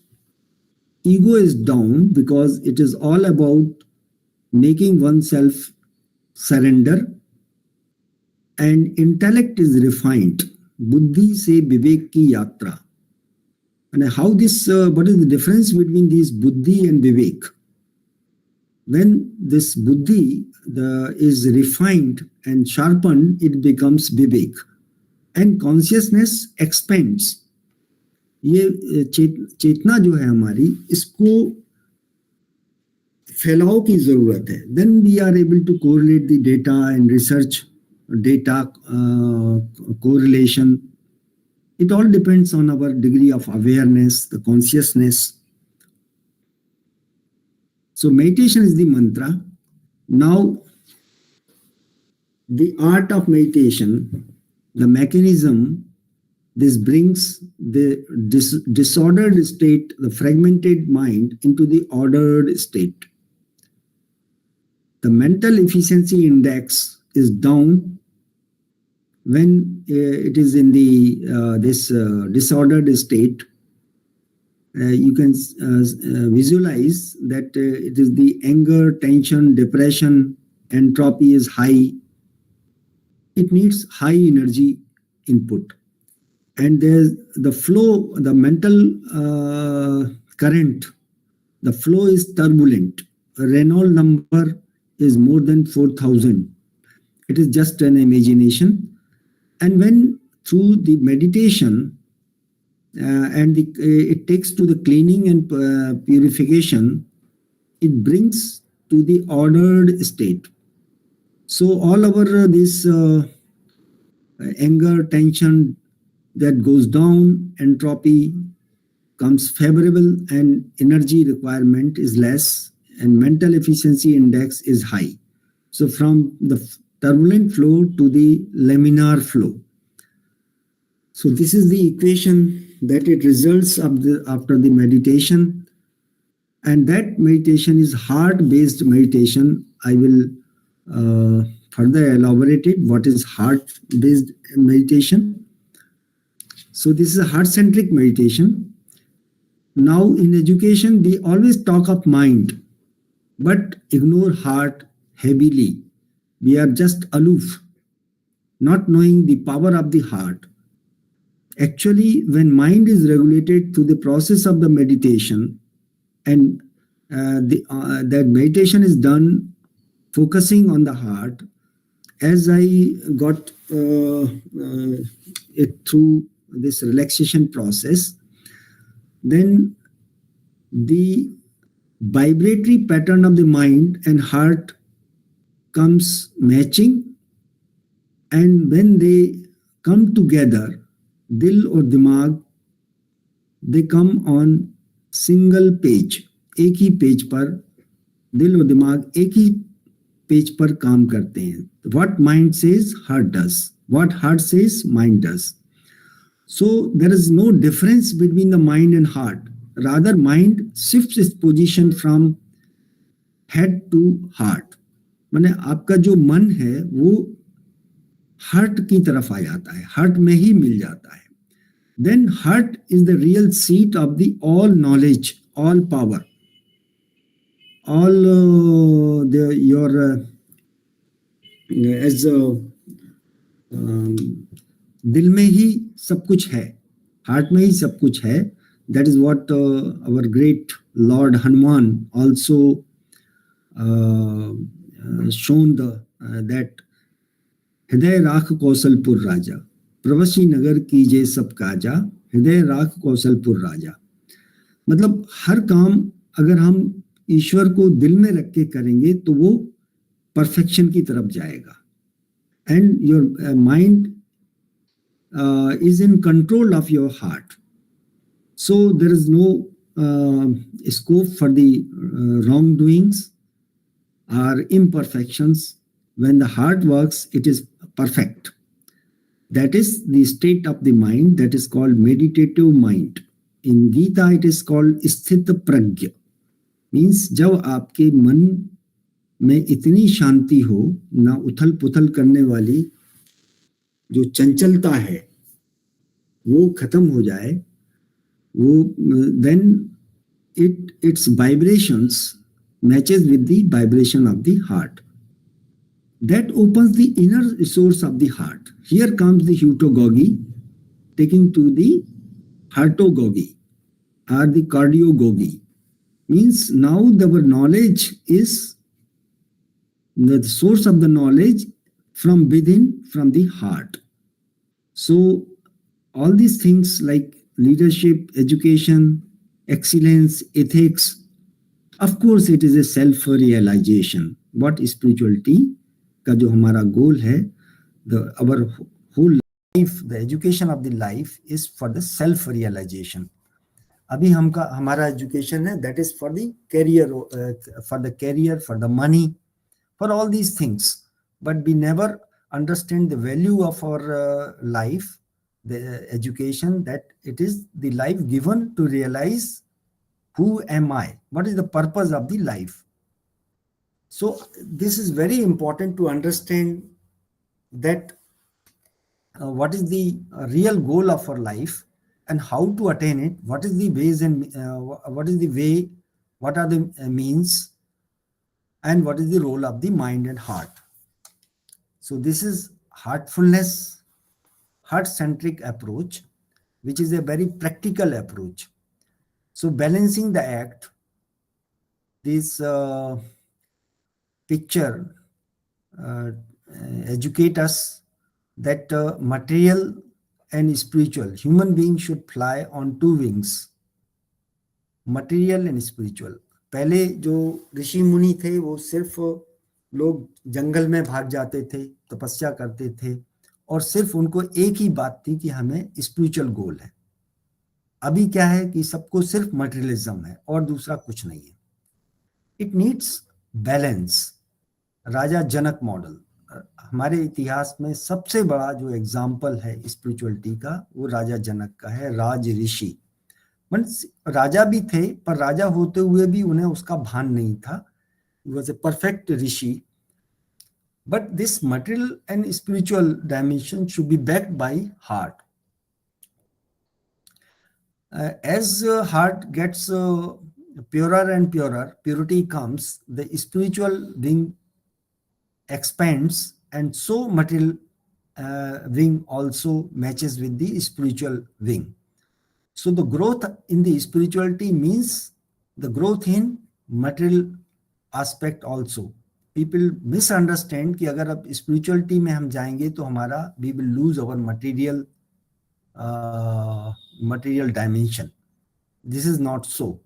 ego is down because it is all about making oneself surrender, and intellect is refined. Buddhi se vivek ki yatra. And how this, what is the difference between these buddhi and vivek? When this buddhi is refined and sharpened, it becomes vivek. And consciousness expands. ये चेतना जो है हमारी, इसको फैलाव की जरूरत है. Then we are able to correlate the data and research data correlation. It all depends on our degree of awareness, the consciousness. So meditation is the mantra. Now, the art of meditation, the mechanism, this brings the disordered state, the fragmented mind, into the ordered state. The mental efficiency index is down when it is in the this disordered state. You can visualize that it is the anger, tension, depression, entropy is high. It needs high energy input. And there's the flow, the mental current, the flow is turbulent. Reynolds number is more than 4,000. It is just an imagination. And when through the meditation it takes to the cleaning and purification, it brings to the ordered state. So all over this anger, tension, that goes down, entropy comes favorable, and energy requirement is less, and mental efficiency index is high. So from the turbulent flow to the laminar flow. So this is the equation that it results after the meditation, and that meditation is heart-based meditation. I will further elaborate it. What is heart-based meditation? So this is a heart-centric meditation. Now in education, we always talk of mind, but ignore heart heavily. We are just aloof, not knowing the power of the heart. Actually, when mind is regulated through the process of the meditation, and that meditation is done focusing on the heart, as I got it through this relaxation process, then the vibratory pattern of the mind and heart comes matching, and when they come together, dil or dimag, they come on single page. एक ही page पर दिल और दिमाग एक ही page पर काम करते हैं. What mind says, heart does. What heart says, mind does. So there is no difference between the mind and heart. Rather, mind shifts its position from head to heart. माने आपका जो मन है वो हार्ट की तरफ आ जाता है, हार्ट में ही मिल जाता है. Then heart is the real seat of the all knowledge, all power, all as दिल में ही सब कुछ है, हार्ट में ही सब कुछ है. That is what our great Lord Hanuman also shown that हृदय राख कौशलपुर राजा, प्रवसी नगर कीजे सब काजा, हृदय राख कौशलपुर राजा. मतलब हर काम अगर हम ईश्वर को दिल में रख के करेंगे तो वो परफेक्शन की तरफ जाएगा. and your mind is in control of your heart. So there is no scope for the wrongdoings or imperfections. When the heart works, it is perfect. That is the state of the mind that is called meditative mind. In Gita, it is called स्थित प्रज्ञ. Means जब आपके मन में इतनी शांति हो, ना उथल पुथल करने वाली जो चंचलता है वो खत्म हो जाए, वो then its vibrations matches with the vibration of the heart. That opens the inner source of the heart. Here comes the heutagogy taking to the heartogogy or the cardiogogy. Means now our knowledge is the source of the knowledge from within, from the heart. So all these things like leadership, education, excellence, ethics, of course it is a self-realization. What spirituality का जो हमारा goal है, our whole life, the education of the life is for the self-realization. अभी हमारा education है, that is for the career, for the money, for all these things. But we never understand the value of our life, the education, that it is the life given to realize who am I, what is the purpose of the life. So this is very important to understand that what is the real goal of our life and how to attain it, what is the ways and what is the way, what are the means, and what is the role of the mind and heart. So this is heartfulness, heart-centric approach, which is a very practical approach. So balancing the act, this picture educate us that material and spiritual, human being should fly on two wings, material and spiritual. पहले जो ऋषि मुनि थे वो सिर्फ लोग जंगल में भाग जाते थे, तपस्या करते थे, और सिर्फ उनको एक ही बात थी कि हमें स्पिरिचुअल गोल है. अभी क्या है कि सबको सिर्फ मटेरियलिज्म है और दूसरा कुछ नहीं है. It needs balance. Raja Janak model, हमारे इतिहास में सबसे बड़ा जो एग्जाम्पल है स्पिरिचुअलिटी का वो राजा जनक का है. राज ऋषि, राजा भी थे पर राजा होते हुए भी उन्हें उसका भान नहीं था. He was a perfect rishi. But this material and spiritual dimension should be backed by heart. As heart gets purer and purer, purity comes, the spiritual wing expands, and so material wing also matches with the spiritual wing. So the growth in the spirituality means the growth in material aspect also. People misunderstand कि अगर अब spirituality में हम जाएंगे तो हमारा we will lose our material dimension. This is not so.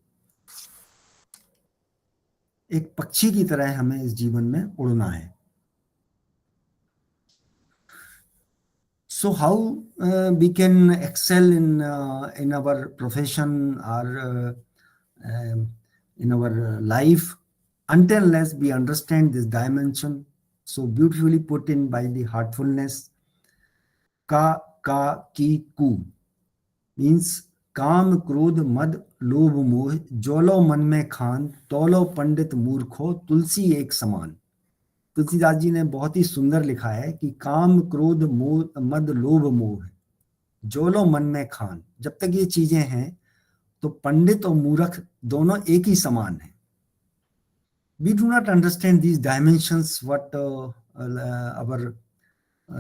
एक पक्षी की तरह हमें इस जीवन में उड़ना है. So how we can excel in our profession or in our life until unless we understand this dimension, so beautifully put in by the heartfulness. Ka ka ki ku means काम क्रोध मद लोभ मोह जोलो मन में खान तोलो पंडित मूर्खो तुलसी एक समान. तुलसीदास जी ने बहुत ही सुंदर लिखा है कि काम क्रोध मद लोभ मोह जोलो मन में खान. जब तक ये चीजें हैं तो पंडित और मूर्ख दोनों एक ही समान हैं. We do not understand these dimensions what our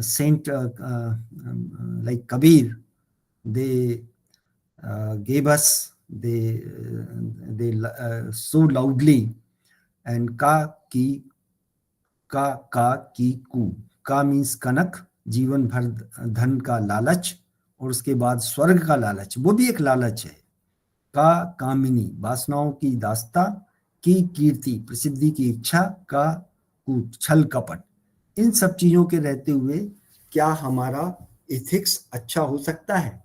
saint like Kabir they gave us, they so loudly. And ka ki ku, का मीन्स कनक, जीवन भर धन का लालच, और उसके बाद स्वर्ग का लालच, वो भी एक लालच है. का कामिनी, वासनाओं की दास्ता, की कीर्ति, प्रसिद्धि की इच्छा, का कूट, छल कपट. इन सब चीजों के रहते हुए क्या हमारा एथिक्स अच्छा हो सकता है?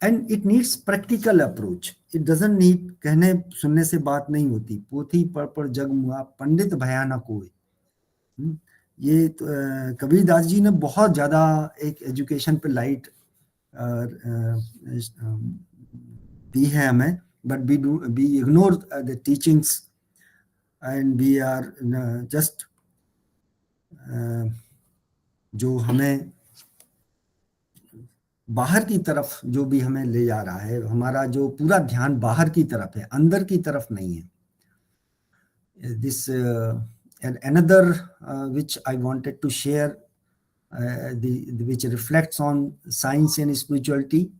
And it needs practical approach, it doesn't need कहने सुनने से बात नहीं होती। पोथी पढ़ जग मुआ पंडित भया न कोई। ये कबीरदास जी ने बहुत ज्यादा एक एजुकेशन पे लाइट दी है हमें, but we ignore the teachings and we are just जो हमें बाहर की तरफ जो भी हमें ले जा रहा है, हमारा जो पूरा ध्यान बाहर की तरफ है, अंदर की तरफ नहीं है। This and another which I wanted to share, which reflects on science and spirituality.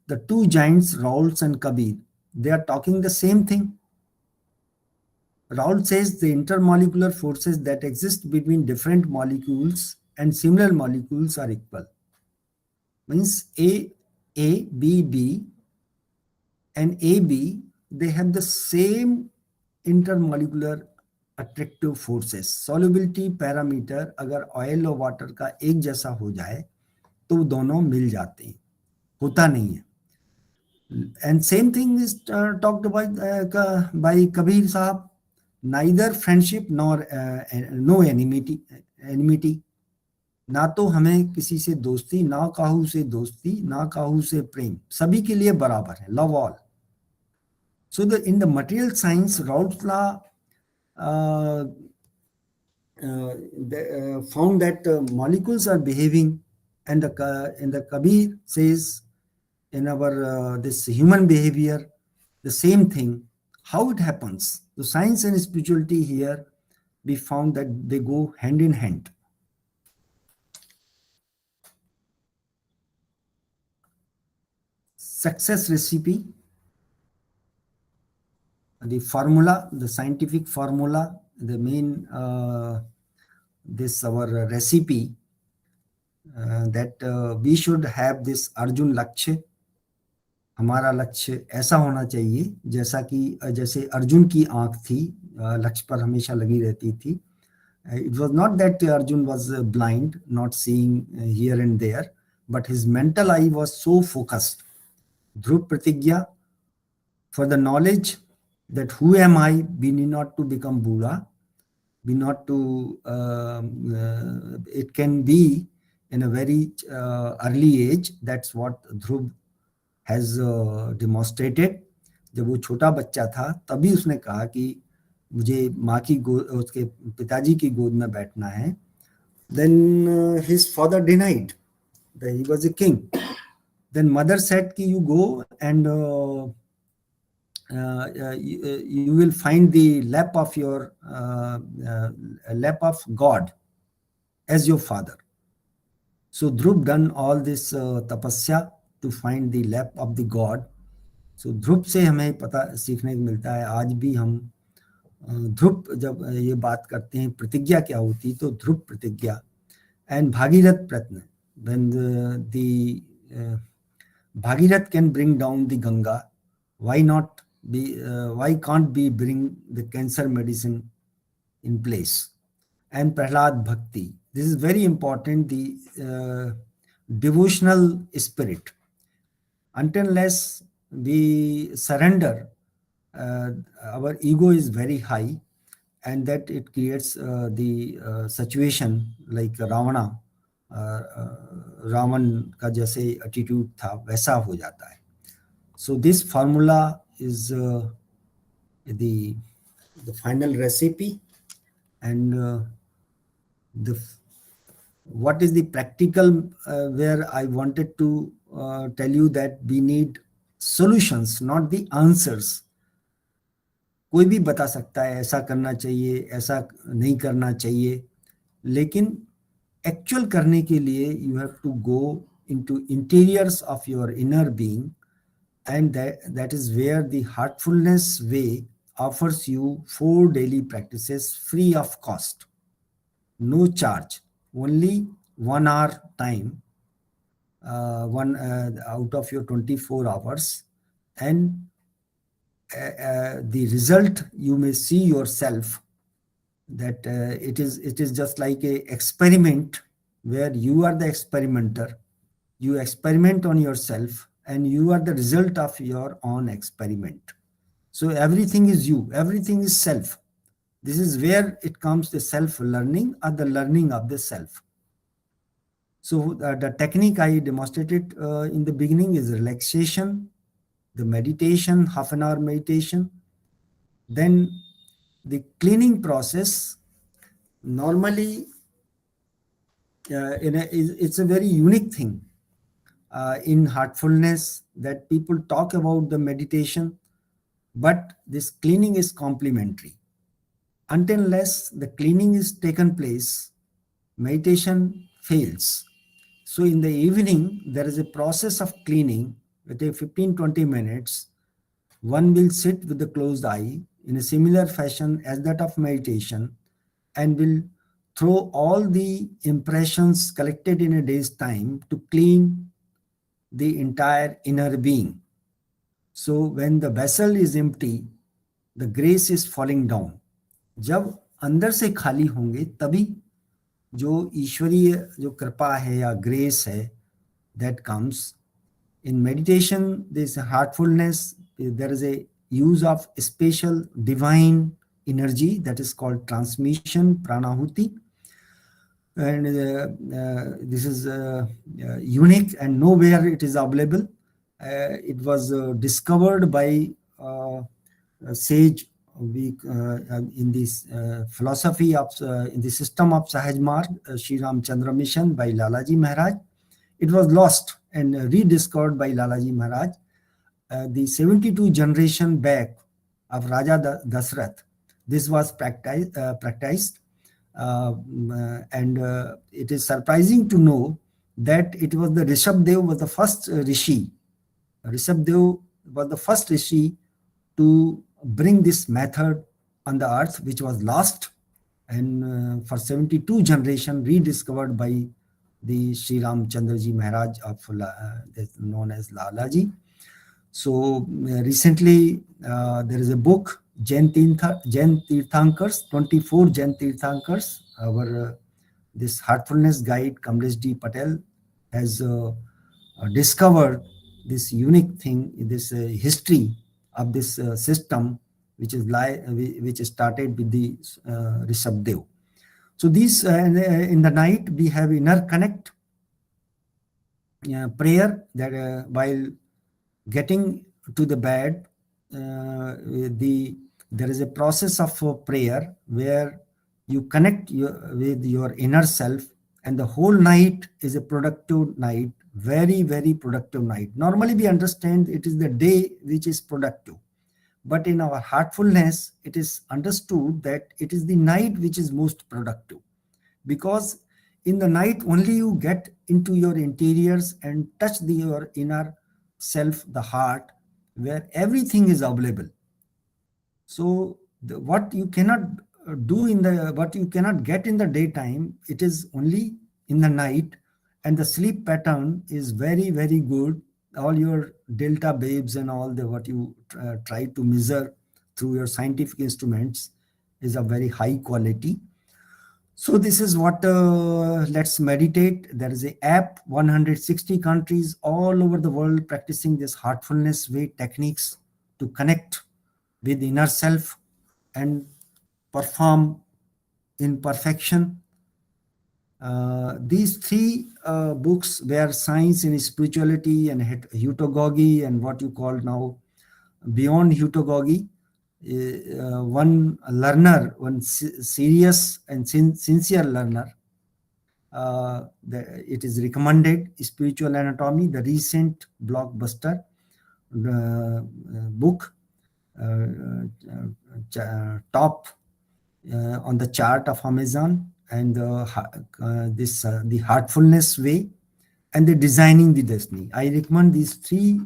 The two giants, Rawls and Kabir, they are talking the same thing. Rawls says the intermolecular forces that exist between different molecules and similar molecules are equal. Means A, B and AB, they have the same intermolecular attractive forces. Solubility parameter अगर oil और water का एक जैसा हो जाए तो दोनों मिल जाते हैं, होता नहीं है। And same thing is talked about by Kabir Sahab. Neither friendship nor no enmity. ना तो हमें किसी से दोस्ती, ना काहू से दोस्ती, ना काहू से प्रेम, सभी के लिए बराबर है, love all. So in the material science, Raoult's law found that molecules are behaving, and the Kabir says in our this human behavior the same thing. How it happens? The science and spirituality here, we found that they go hand in hand. Success recipe, the formula, the scientific formula, the main this our recipe that we should have this Arjun Lakshya. हमारा लक्ष्य ऐसा होना चाहिए जैसा कि जैसे अर्जुन की आंख थी, लक्ष्य पर हमेशा लगी रहती थी. It was not that Arjun was blind, not seeing here and there, but his mental eye was so focused. Dhruv Pratigya, for the knowledge that who am I, we need not to become Buddha, we not to, it can be in a very early age. That's what Dhruv has demonstrated. जब वो छोटा बच्चा था तभी उसने कहा कि मुझे माँ की गोद, उसके पिताजी की गोद में बैठना है. Then his father denied that he was a king. Then mother said कि you go and you will find the lap of your lap of God as your father. So Dhruv done all this tapasya to find the lap of the God. So ध्रुव से हमें पता सीखने को मिलता है. आज भी हम ध्रुव जब ये बात करते हैं प्रतिज्ञा क्या होती, तो ध्रुव प्रतिज्ञा एंड भागीरथ प्रयत्न. when the Bhagirath can bring down the Ganga, why not be why can't we bring the cancer medicine in place? And Prahlad Bhakti, this is very important, the devotional spirit. Until unless we surrender, our ego is very high, and that it creates the situation like Ravana. Ravan का जैसे attitude था वैसा हो जाता है. So this formula is the final recipe, and what is the practical where I wanted to tell you that we need solutions, not the answers. कोई भी बता सकता है ऐसा करना चाहिए, ऐसा नहीं करना चाहिए, लेकिन एक्चुअल करने के लिए you have to go into interiors of your inner being, and that is where the Heartfulness Way offers you 4 daily practices free of cost, no charge, only 1 hour time, one out of your 24 hours, and the result you may see yourself that it is just like a experiment where you are the experimenter. You experiment on yourself and you are the result of your own experiment. So everything is you, everything is self. This is where it comes the self learning or the learning of the self. So the technique I demonstrated in the beginning is relaxation, the meditation, half an hour meditation. Then the cleaning process normally it's a very unique thing in heartfulness that people talk about the meditation, but this cleaning is complementary. Until unless the cleaning is taken place, meditation fails. So in the evening, there is a process of cleaning. It takes 15-20 minutes. One will sit with the closed eye in a similar fashion as that of meditation and will throw all the impressions collected in a day's time to clean the entire inner being. So when the vessel is empty, the grace is falling down. जब अंदर से खाली होंगे तभी जो ईश्वरीय जो कृपा है या ग्रेस है that comes. In meditation, this heartfulness, there is a use of special divine energy that is called transmission, pranahuti. And this is unique and nowhere it is available. It was discovered by sage in this philosophy of in the system of Sahaj Marg, Sri Ram Chandra Mission by Lalaji Maharaj. It was lost and rediscovered by Lalaji Maharaj. The 72 generation back of Raja Dasrath, this was practiced. And it is surprising to know that it was the Rishabdev was the first rishi. Rishabdev was the first rishi to bring this method on the earth, which was lost, and for 72 generation rediscovered by the Sri Ram Chandraji Maharaj of known as Lalaji. So recently there is a book, Jain Tirthankars, 24 Jain Tirthankars. Our this heartfulness guide, Kamlesh D. Patel, has discovered this unique thing, this history of this system, which is which started with the Rishabdev. So these in the night we have inner connect prayer that while getting to the bed, there is a process of prayer where you connect with your inner self, and the whole night is a productive night, very, very productive night. Normally we understand it is the day which is productive, but in our heartfulness it is understood that it is the night which is most productive, because in the night only you get into your interiors and touch your inner self, the heart, where everything is available. So what you cannot what you cannot get in the daytime, it is only in the night. And the sleep pattern is very, very good. All your delta babes and all the what you try to measure through your scientific instruments is of very high quality. So this is what let's meditate. There is a app, 160 countries all over the world practicing this heartfulness way techniques to connect with inner self and perform in perfection. These three books were Science in Spirituality and Heutagogy and what you call now Beyond Heutagogy. One learner, one serious and sincere learner, it is recommended Spiritual Anatomy, the recent blockbuster book, top on the chart of Amazon, and the Heartfulness Way and the Designing the Destiny. I recommend these three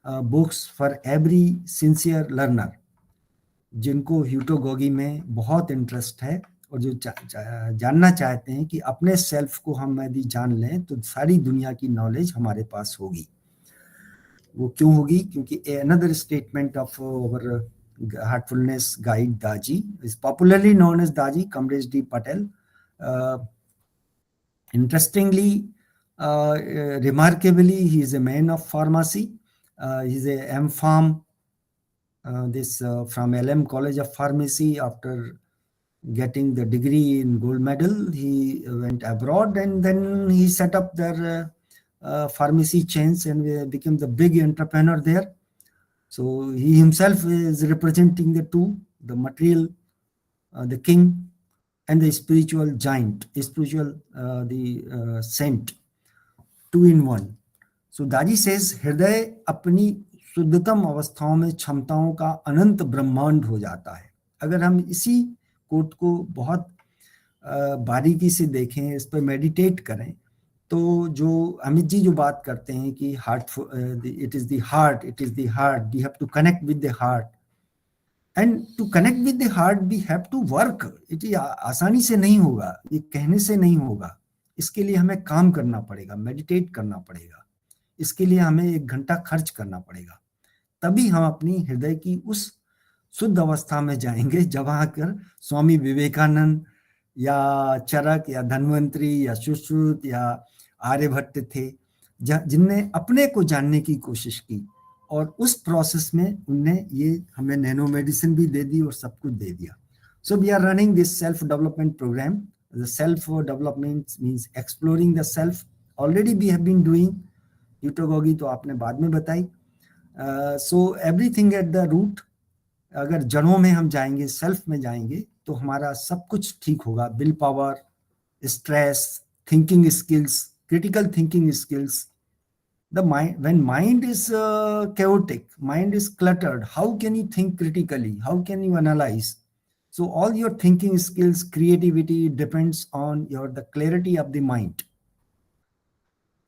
books for every sincere learner जिनको ह्यूटोगॉगी में बहुत interest है और जो जानना चाहते हैं कि अपने सेल्फ को हम यदि जान लें तो सारी दुनिया की नॉलेज हमारे पास होगी. वो क्यों होगी? क्योंकि another statement of our Heartfulness Guide Daji, is popularly known as Daji, Kamlesh D. Patel. Uh, Interestingly, remarkably, he is a man of pharmacy. He's a M.Pharm, this from LM College of Pharmacy. After getting the degree in gold medal, he went abroad and then he set up their pharmacy chains and became the big entrepreneur there. So he himself is representing the two, the material, the king, and the spiritual giant, spiritual, the saint, two in one. So Daji says हृदय अपनी शुद्धतम अवस्थाओं में क्षमताओं का अनंत ब्रह्मांड हो जाता है. अगर हम इसी कोट को बहुत बारीकी से देखें, इस पर मेडिटेट करें, तो जो अमित जी जो बात करते हैं कि heart, it is the heart, it is the heart, we have to connect with the heart, and to connect with the heart we have to work. It आसानी से नहीं होगा, ये कहने से नहीं होगा. इसके लिए हमें काम करना पड़ेगा, मेडिटेट करना पड़ेगा, इसके लिए हमें 1 घंटा खर्च करना पड़ेगा. तभी हम अपनी हृदय की उस शुद्ध अवस्था में जाएंगे जहां कर स्वामी विवेकानंद या चरक या धन्वंतरी या सुश्रुत या आर्यभट्ट थे, जिनने अपने को जानने की कोशिश की और उस प्रोसेस में उनने ये हमें नैनो मेडिसिन भी दे दी और सब कुछ दे दिया. So we are running this self development program. The self development means exploring the self. Already we have been doing. यूटोगॉगी तो आपने बाद में बताई. So everything at the root. अगर जड़ों में हम जाएंगे, सेल्फ में जाएंगे, तो हमारा सब कुछ ठीक होगा. Will power, stress, thinking skills, critical thinking skills. The mind, when mind is chaotic, mind is cluttered, how can you think critically? How can you analyze? So all your thinking skills, creativity depends on the clarity of the mind.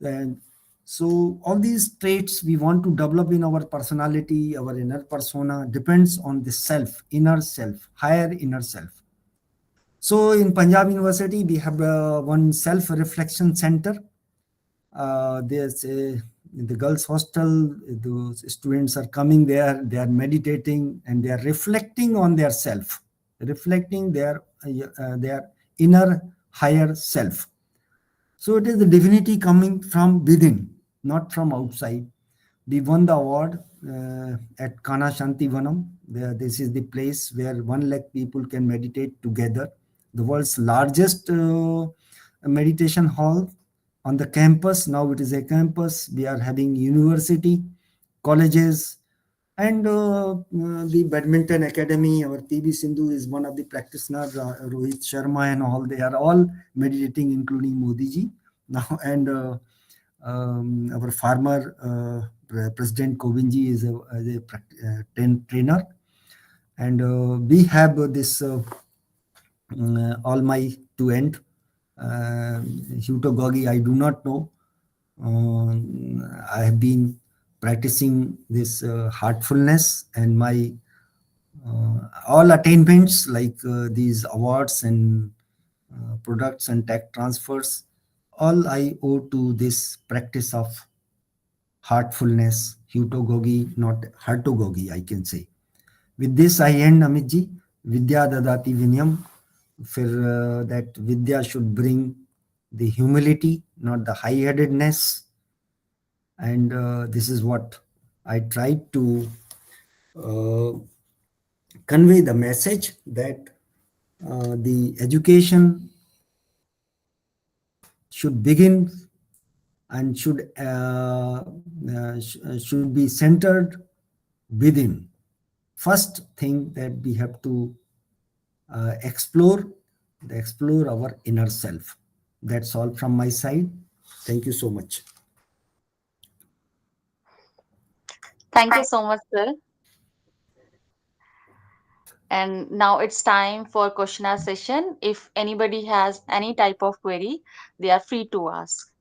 And so all these traits we want to develop in our personality, our inner persona, depends on the self, inner self, higher inner self. So in Punjab University, we have one self-reflection center. There's the girls' hostel. Those students are coming there. They are meditating and they are reflecting on their self, reflecting their inner higher self. So it is the divinity coming from within, not from outside. We won the award at Kana Shanti Vanam. This is the place where 1 lakh people can meditate together. The world's largest meditation hall on the campus. Now it is a campus. We are having university, colleges, and the badminton academy. Our PV Sindhu is one of the practitioners, Rohit Sharma and all. They are all meditating, including Modi ji now. And our farmer President Kovindji is a trainer. And we have this all my to end. Hutogogi, I do not know. I have been practicing this heartfulness, and my all attainments like these awards and products and tech transfers, all I owe to this practice of heartfulness, hutogogi, not hartogogi, I can say. With this, I end, Amit ji. Vidya dadati vinyam. For that Vidya should bring the humility, not the high-headedness. And this is what I tried to convey the message that the education should begin and should be centered within. First thing that we have to explore our inner self. That's all from my side. Thank you so much. Thank you so much, sir. And now it's time for question and session. If anybody has any type of query, they are free to ask.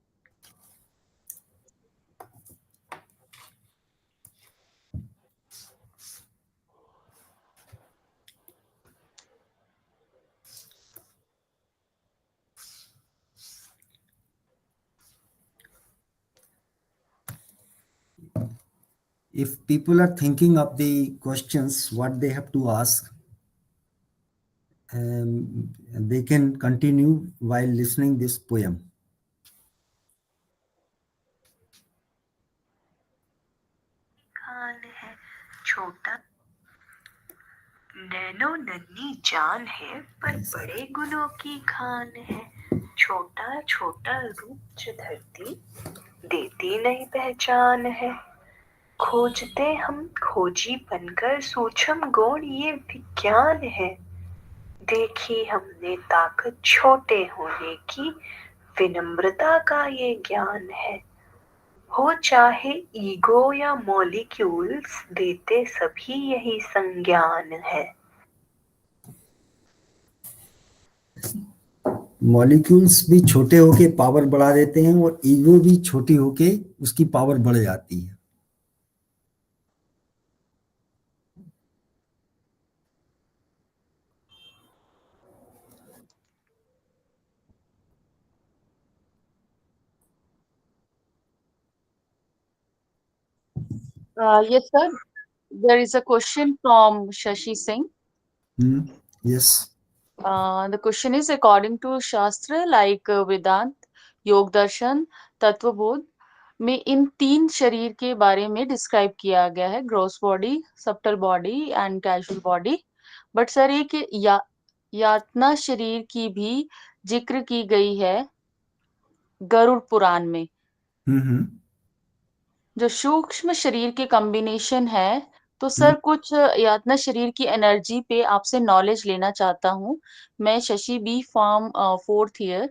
if people are thinking of the questions what they have to ask, they can continue while listening this poem. Khan है छोटा, nano नन्ही जान है, पर बड़े गुनों की खान है। छोटा छोटा रूप जो धरती देती नहीं पहचान है। खोजते हम खोजी बनकर सूक्ष्म गुण ये विज्ञान है। देखी हमने ताकत छोटे होने की, विनम्रता का ये ज्ञान है। हो चाहे ईगो या मॉलिक्यूल्स, देते सभी यही संज्ञान है। मॉलिक्यूल्स भी छोटे होके पावर बढ़ा देते हैं और ईगो भी छोटी होके उसकी पावर बढ़ जाती है। Yes, sir. There is a question from Shashi Singh. Yes. The question is, according to Shastra like Vedant, योग दर्शन, तत्वबोध में इन तीन शरीर के बारे में डिस्क्राइब किया गया है, gross body, subtle body and casual body. But sir एक यातना शरीर की भी जिक्र की गई है गरुड़ पुराण में, जो सूक्ष्म शरीर के कॉम्बिनेशन है। तो सर कुछ यातना शरीर की एनर्जी पे आपसे नॉलेज लेना चाहता हूँ। मैं Shashi B form 4th year,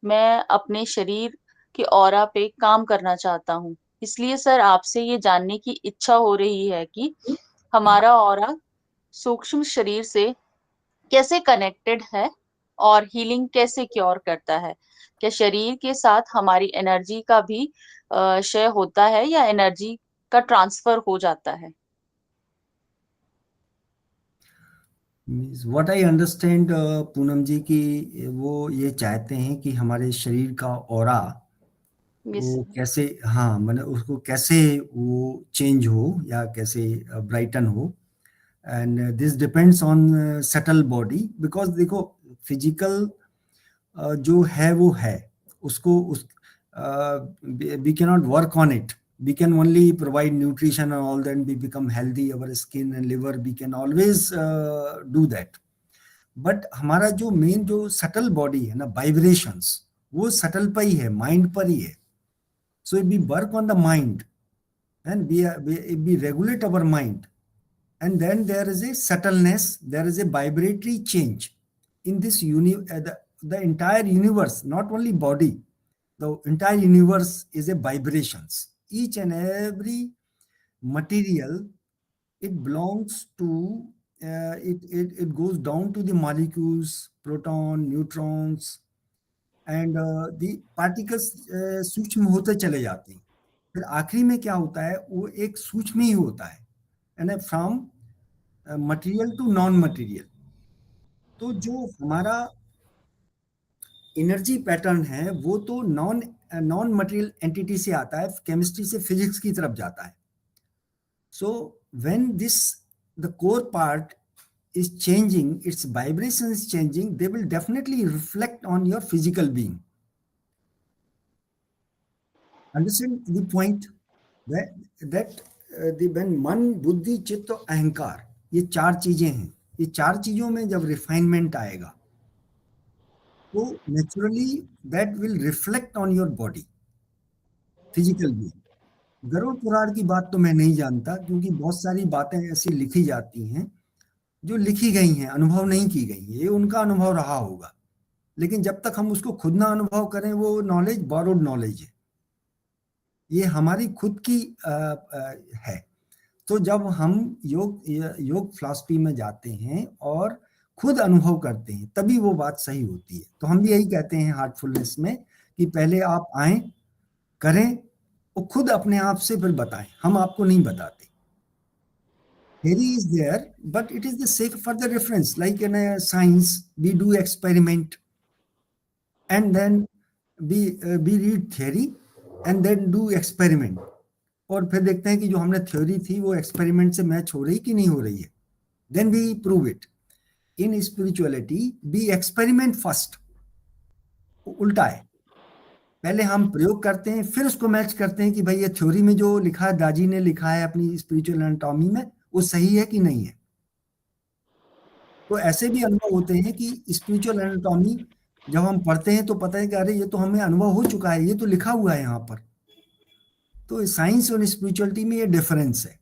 मैं अपने शरीर के ऑरा पे काम करना चाहता हूँ। इसलिए सर आपसे ये जानने की इच्छा हो रही है कि हमारा ऑरा सूक्ष्म शरीर से कैसे कनेक्टेड है और हीलिंग कैसे क्योर करता है। क्या शरीर के साथ हमारी एनर्जी का भी क्षय होता है या एनर्जी का ट्रांसफर हो जाता है? व्हाट आई अंडरस्टैंड पूनम जी की वो ये चाहते हैं कि हमारे शरीर का ऑरा Yes. वो कैसे, हाँ मैंने उसको कैसे वो चेंज हो या कैसे ब्राइटन हो। And this depends on subtle body, because देखो फिजिकल जो है वो है, उसको उस we cannot work on it. We can only provide nutrition and all that, we become healthy, our skin and liver, we can always do that. But हमारा जो main जो सटल बॉडी है ना, वाइब्रेशंस, वो सटल पर ही है, mind पर ही है। So if we work on the mind and we regulate our mind, and then there is a subtleness, there is a vibratory change in this the entire universe, not only body, the entire universe is a vibrations. Each and every material, it belongs to it goes down to the molecules, proton, neutrons, and the particles सूक्ष्म होते चले जाते हैं। फिर आखिरी में क्या होता है, वो एक सूक्ष्म ही होता है, and from material to non material. तो जो हमारा एनर्जी पैटर्न है वो तो नॉन नॉन मटेरियल एंटिटी से आता है, केमिस्ट्री से फिजिक्स की तरफ जाता है। सो when this the core part is changing, its vibration is changing, they will definitely reflect on your physical being. Understand the point? that when मन, बुद्धि, चित्त और अहंकार, ये चार चीजें हैं, ये चार चीजों में जब रिफाइनमेंट आएगा तो naturally that will reflect on your body, physical being. Garuda Purana की बात तो मैं नहीं जानता, क्योंकि बहुत सारी बातें ऐसी लिखी जाती हैं जो लिखी गई हैं, अनुभव नहीं की गई, ये उनका अनुभव रहा होगा। लेकिन जब तक हम उसको खुद ना अनुभव करें, वो नॉलेज बोरोड नॉलेज है, ये हमारी खुद की है। तो जब हम योग फिलॉसफी में जाते हैं और खुद अनुभव करते हैं, तभी वो बात सही होती है। तो हम भी यही कहते हैं हार्टफुलनेस में कि पहले आप आए, करें और खुद अपने आप से फिर बताएं, हम आपको नहीं बताते। theory is there, but it is the sake for the reference, like in a science we do experiment and then we read theory and then do experiment, और फिर देखते हैं कि जो हमने थ्योरी थी वो एक्सपेरिमेंट से मैच हो रही कि नहीं हो रही है, then we prove it. In spirituality we experiment first, उल्टा है, पहले हम प्रयोग करते हैं फिर उसको मैच करते हैं कि भाई ये थ्योरी में जो लिखा है, दाजी ने लिखा है अपनी स्पिरिचुअल एनाटॉमी में, वो सही है कि नहीं है। तो ऐसे भी अनुभव होते हैं कि स्पिरिचुअल एनाटॉमी जब हम पढ़ते हैं तो पता है कि अरे ये तो हमें अनुभव हो चुका है, ये तो लिखा हुआ है यहाँ पर। तो साइंस और स्पिरिचुअलिटी में ये डिफरेंस है।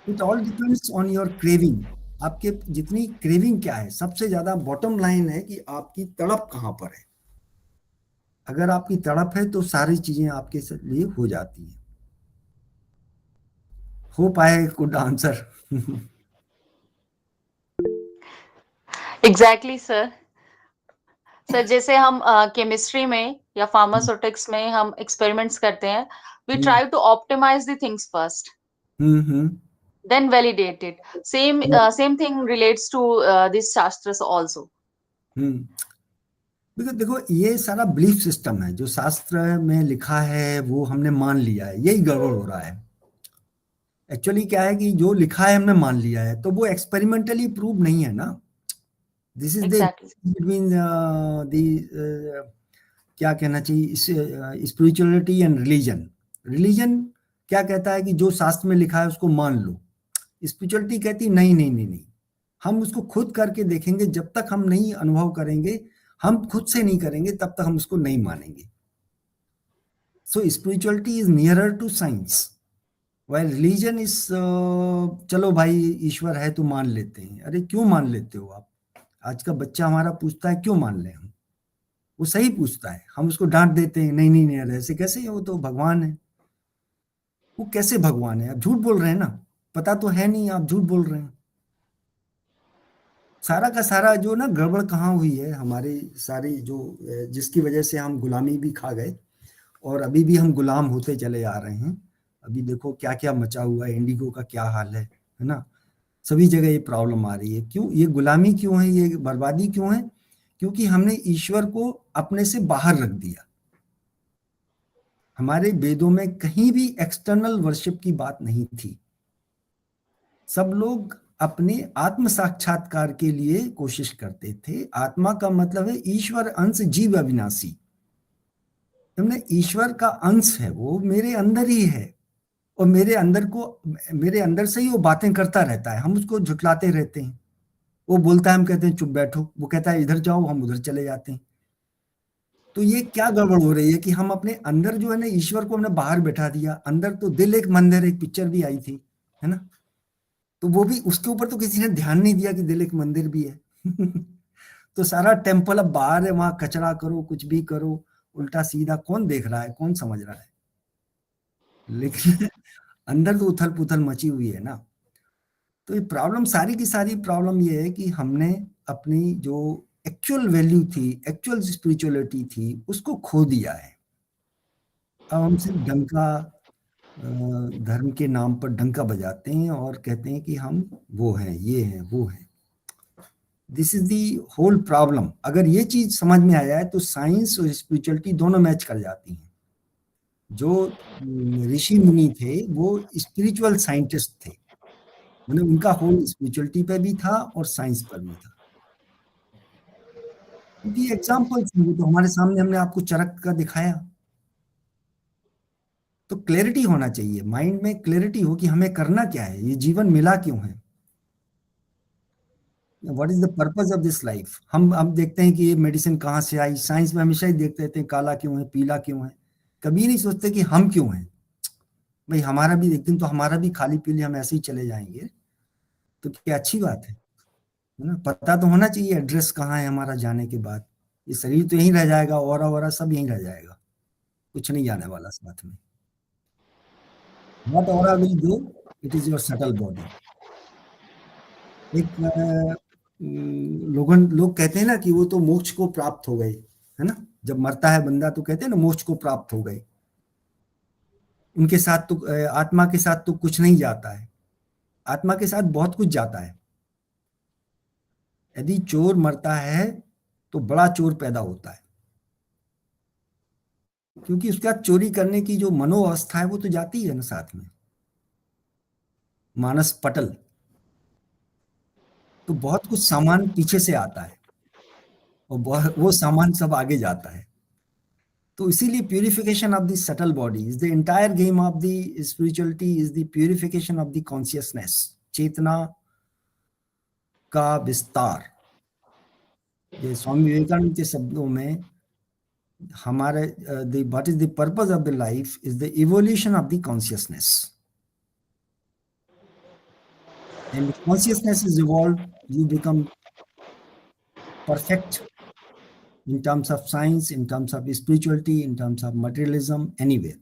It all depends on your craving, आपके जितनी क्रेविंग क्या है। सबसे ज्यादा बॉटम लाइन है कि आपकी तड़प कहाँ पर है। अगर आपकी तड़प है तो सारी चीजें आपके लिए हो जाती हैं। हो पाए good answer. Exactly sir. Sir जैसे हम केमिस्ट्री में या फार्मास्यूटिक्स में हम एक्सपेरिमेंट्स करते हैं, we try to optimize the things first, hmm. then validate it. Same thing relates to these shastras also. हम्म। देखो देखो, ये सारा बिलीफ सिस्टम है, जो शास्त्र में लिखा है वो हमने मान लिया है, यही गड़बड़ हो रहा है। एक्चुअली क्या है कि जो लिखा है हमने मान लिया है, तो वो एक्सपेरिमेंटली प्रूव नहीं है ना। This is the Exactly. Between the क्या कहना चाहिए, स्पिरिचुअलिटी एंड रिलीजन। रिलीजन क्या कहता है कि जो शास्त्र में लिखा है उसको मान लो। स्पिरिचुअलिटी कहती नहीं नहीं नहीं नहीं, हम उसको खुद करके देखेंगे, जब तक हम नहीं अनुभव करेंगे, हम खुद से नहीं करेंगे, तब तक हम उसको नहीं मानेंगे। So spirituality is nearer to science, while religion is चलो भाई ईश्वर है तो मान लेते हैं। अरे क्यों मान लेते हो आप? आज का बच्चा हमारा पूछता है क्यों मान लें हम, वो सही पूछता है, हम उसको डांट देते हैं, नहीं नहीं नहीं अरे ऐसे कैसे है, वो तो भगवान है। वो कैसे भगवान है? आप झूठ बोल रहे हैं ना, पता तो है नहीं, आप झूठ बोल रहे हैं। सारा का सारा जो ना गड़बड़ कहाँ हुई है हमारी सारी जो जिसकी वजह से हम गुलामी भी खा गए और अभी भी हम गुलाम होते चले आ रहे हैं। अभी देखो क्या क्या मचा हुआ है, इंडिगो का क्या हाल है ना। सभी जगह ये प्रॉब्लम आ रही है। क्यों ये गुलामी क्यों है, ये बर्बादी क्यों है? क्योंकि हमने ईश्वर को अपने से बाहर रख दिया। हमारे वेदों में कहीं भी एक्सटर्नल वर्शिप की बात नहीं थी। सब लोग अपने आत्म साक्षात्कार के लिए कोशिश करते थे। आत्मा का मतलब है ईश्वर अंश जीव अविनाशी। तुमने ईश्वर का अंश है, वो मेरे अंदर ही है और मेरे अंदर से ही वो बातें करता रहता है। हम उसको झुटलाते रहते हैं। वो बोलता है, हम कहते हैं चुप बैठो, वो कहता है इधर जाओ, हम उधर चले जाते हैं। तो ये क्या गड़बड़ हो रही है कि हम अपने अंदर जो है ना, ईश्वर को हमने बाहर बैठा दिया। अंदर तो दिल एक मंदिर, एक पिक्चर भी आई थी, है ना। तो वो भी, उसके ऊपर तो किसी ने ध्यान नहीं दिया कि दिल एक मंदिर भी है। तो सारा टेम्पल अब बाहर है, वहां कचरा करो, कुछ भी करो, उल्टा सीधा, कौन देख रहा है, कौन समझ रहा है? लेकिन अंदर तो उथल पुथल मची हुई है ना। तो ये प्रॉब्लम, सारी की सारी प्रॉब्लम ये है कि हमने अपनी जो एक्चुअल वैल्यू थी, एक्चुअल स्पिरिचुअलिटी थी, उसको खो दिया है। अब हम सिर्फ डंका, धर्म के नाम पर डंका बजाते हैं और कहते हैं कि हम वो हैं, ये हैं, वो हैं। This is the whole problem. अगर ये चीज समझ में आ जाए तो साइंस और स्पिरिचुअलिटी दोनों मैच कर जाती हैं। जो ऋषि मुनि थे वो स्पिरिचुअल साइंटिस्ट थे, मतलब उनका होल स्पिरिचुअलिटी पे भी था और साइंस पर भी था। क्योंकि एग्जाम्पल्स हैं, वो तो हमारे सामने, हमने आपको चरक का दिखाया। तो क्लैरिटी होना चाहिए, माइंड में क्लैरिटी हो कि हमें करना क्या है, ये जीवन मिला क्यों है, what is the purpose of this life. हम देखते हैं कि ये मेडिसिन कहाँ से आई, साइंस में हमेशा ही देखते रहते हैं काला क्यों है, पीला क्यों है। कभी नहीं सोचते कि हम क्यों हैं। भाई हमारा भी एक दिन तो हमारा भी खाली पीले हम ऐसे ही चले जाएंगे, तो क्या अच्छी बात है ना। पता तो होना चाहिए एड्रेस कहाँ है हमारा जाने के बाद। ये शरीर तो यहीं रह जाएगा, औरा वरा सब यहीं रह जाएगा, कुछ नहीं जाने वाला साथ में। What aura will go? It is your subtle body. एक लोग कहते हैं ना कि वो तो मोक्ष को प्राप्त हो गए, है ना। जब मरता है बंदा तो कहते हैं ना मोक्ष को प्राप्त हो गए। उनके साथ तो आत्मा के साथ तो कुछ नहीं जाता है, आत्मा के साथ बहुत कुछ जाता है। यदि चोर मरता है तो बड़ा चोर पैदा होता है। क्योंकि उसके बाद चोरी करने की जो मनोअवस्था है वो तो जाती है ना साथ में, मानस पटल। तो बहुत कुछ सामान पीछे से आता है और वो सामान सब आगे जाता है। तो इसीलिए purification of the subtle body is the entire game of the spirituality, is the purification of the consciousness, चेतना का विस्तार। ये स्वामी विवेकानंद के शब्दों में, हमारे the what is the purpose of the life is the evolution of the consciousness, and consciousness is evolved, you become perfect in terms of science, in terms of spirituality, in terms of materialism, anywhere.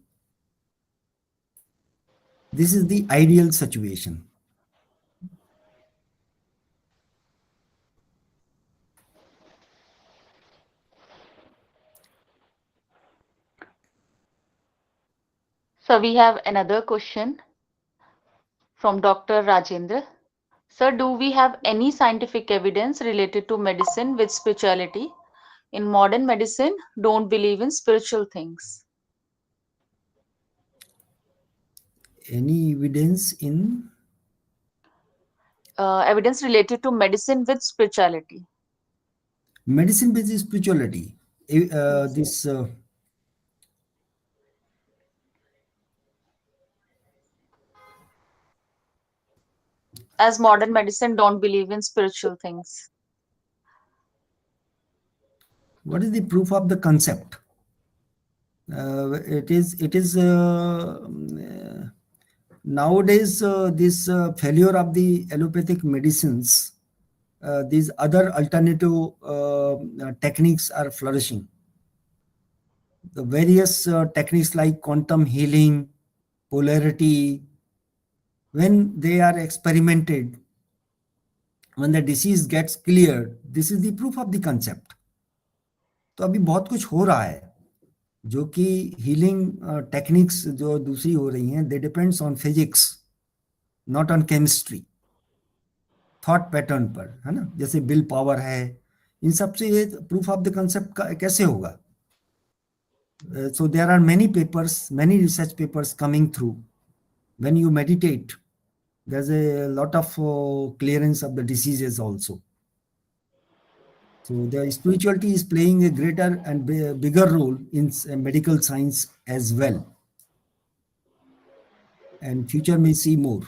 This is the ideal situation. So we have another question from Dr. Rajendra. Sir, do we have any scientific evidence related to medicine with spirituality? In modern medicine, don't believe in spiritual things. Any evidence in Evidence related to medicine with spirituality. medicine based spirituality? Yes, sir. This As modern medicine don't believe in spiritual things. what is the proof of the concept? Nowadays this failure of the allopathic medicines, these other alternative techniques are flourishing. The various techniques like quantum healing, polarity, when they are experimented, when the disease gets cleared, this is the proof of the concept. तो अभी बहुत कुछ हो रहा है जो कि healing techniques जो दूसरी हो रही हैं, they depends on physics, not on chemistry, thought pattern पर, है ना, जैसे विल पावर है, इन सब से ये प्रूफ ऑफ द कंसेप्ट कैसे होगा? So there are many papers, many research papers coming through. When you meditate, there's a lot of clearance of the diseases also. So the spirituality is playing a greater and bigger role in medical science as well. And future may see more.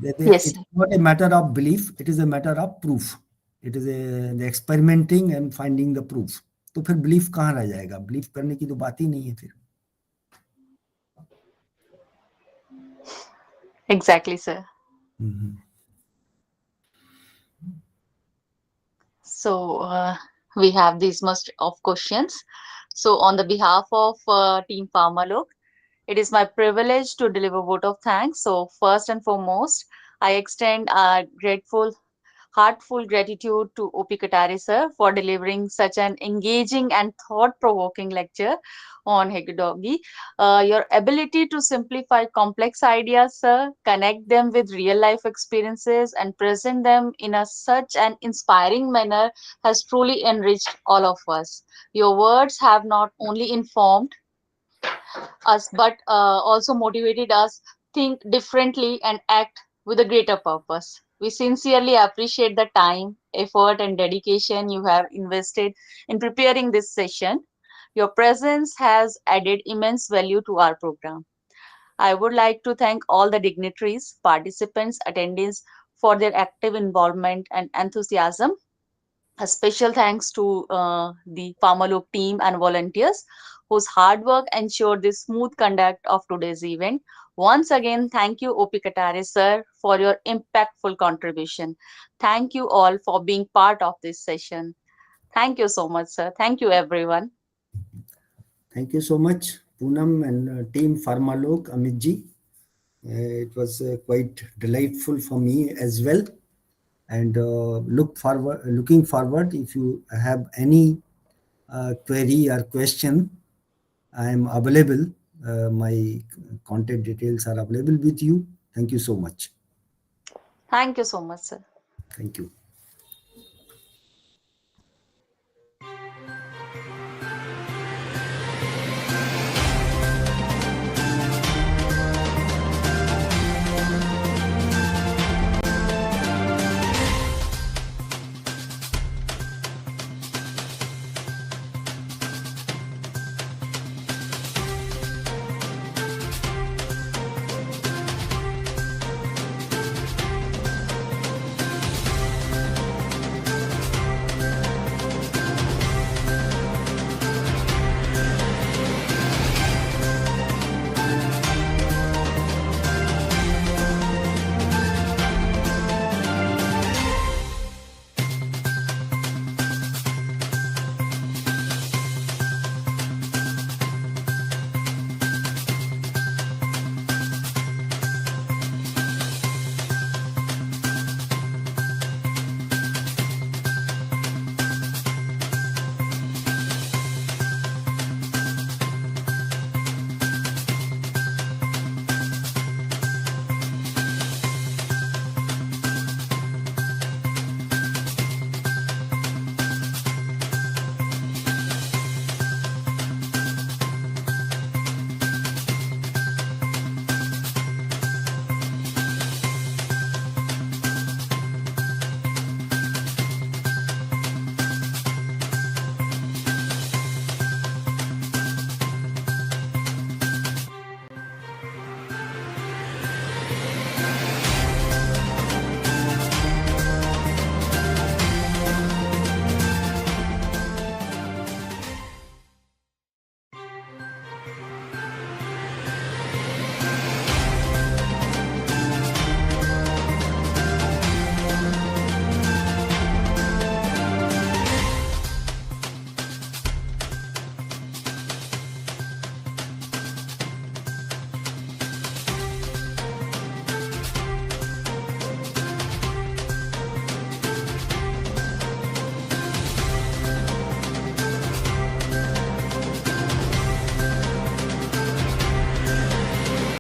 Yes, It's sir. not a matter of belief, it is a matter of proof. It is the experimenting and finding the proof. तो फिर belief कहाँ रह जाएगा? Belief करने की तो बात ही नहीं है फिर. Exactly, sir. Mm-hmm. So we have these must of questions. So on the behalf of Team Pharmalok, it is my privilege to deliver vote of thanks. So first and foremost, I extend our heartful gratitude to OP Katare sir for delivering such an engaging and thought-provoking lecture on Hegedogi. Your ability to simplify complex ideas, sir, connect them with real-life experiences, and present them in such an inspiring manner has truly enriched all of us. Your words have not only informed us but also motivated us think differently and act with a greater purpose. We sincerely appreciate the time, effort, and dedication you have invested in preparing this session. Your presence has added immense value to our program. I would like to thank all the dignitaries, participants, attendees for their active involvement and enthusiasm. A special thanks to the Pharmalok team and volunteers whose hard work ensured the smooth conduct of today's event. Once again, thank you, OP Katare sir, for your impactful contribution. Thank you all for being part of this session. Thank you so much, sir. Thank you, everyone. Thank you so much, Poonam and team Pharmalok, Amit ji. It was quite delightful for me as well. And looking forward, if you have any query or question, I am available. My contact details are available with you. Thank you so much. Thank you so much, sir. Thank you.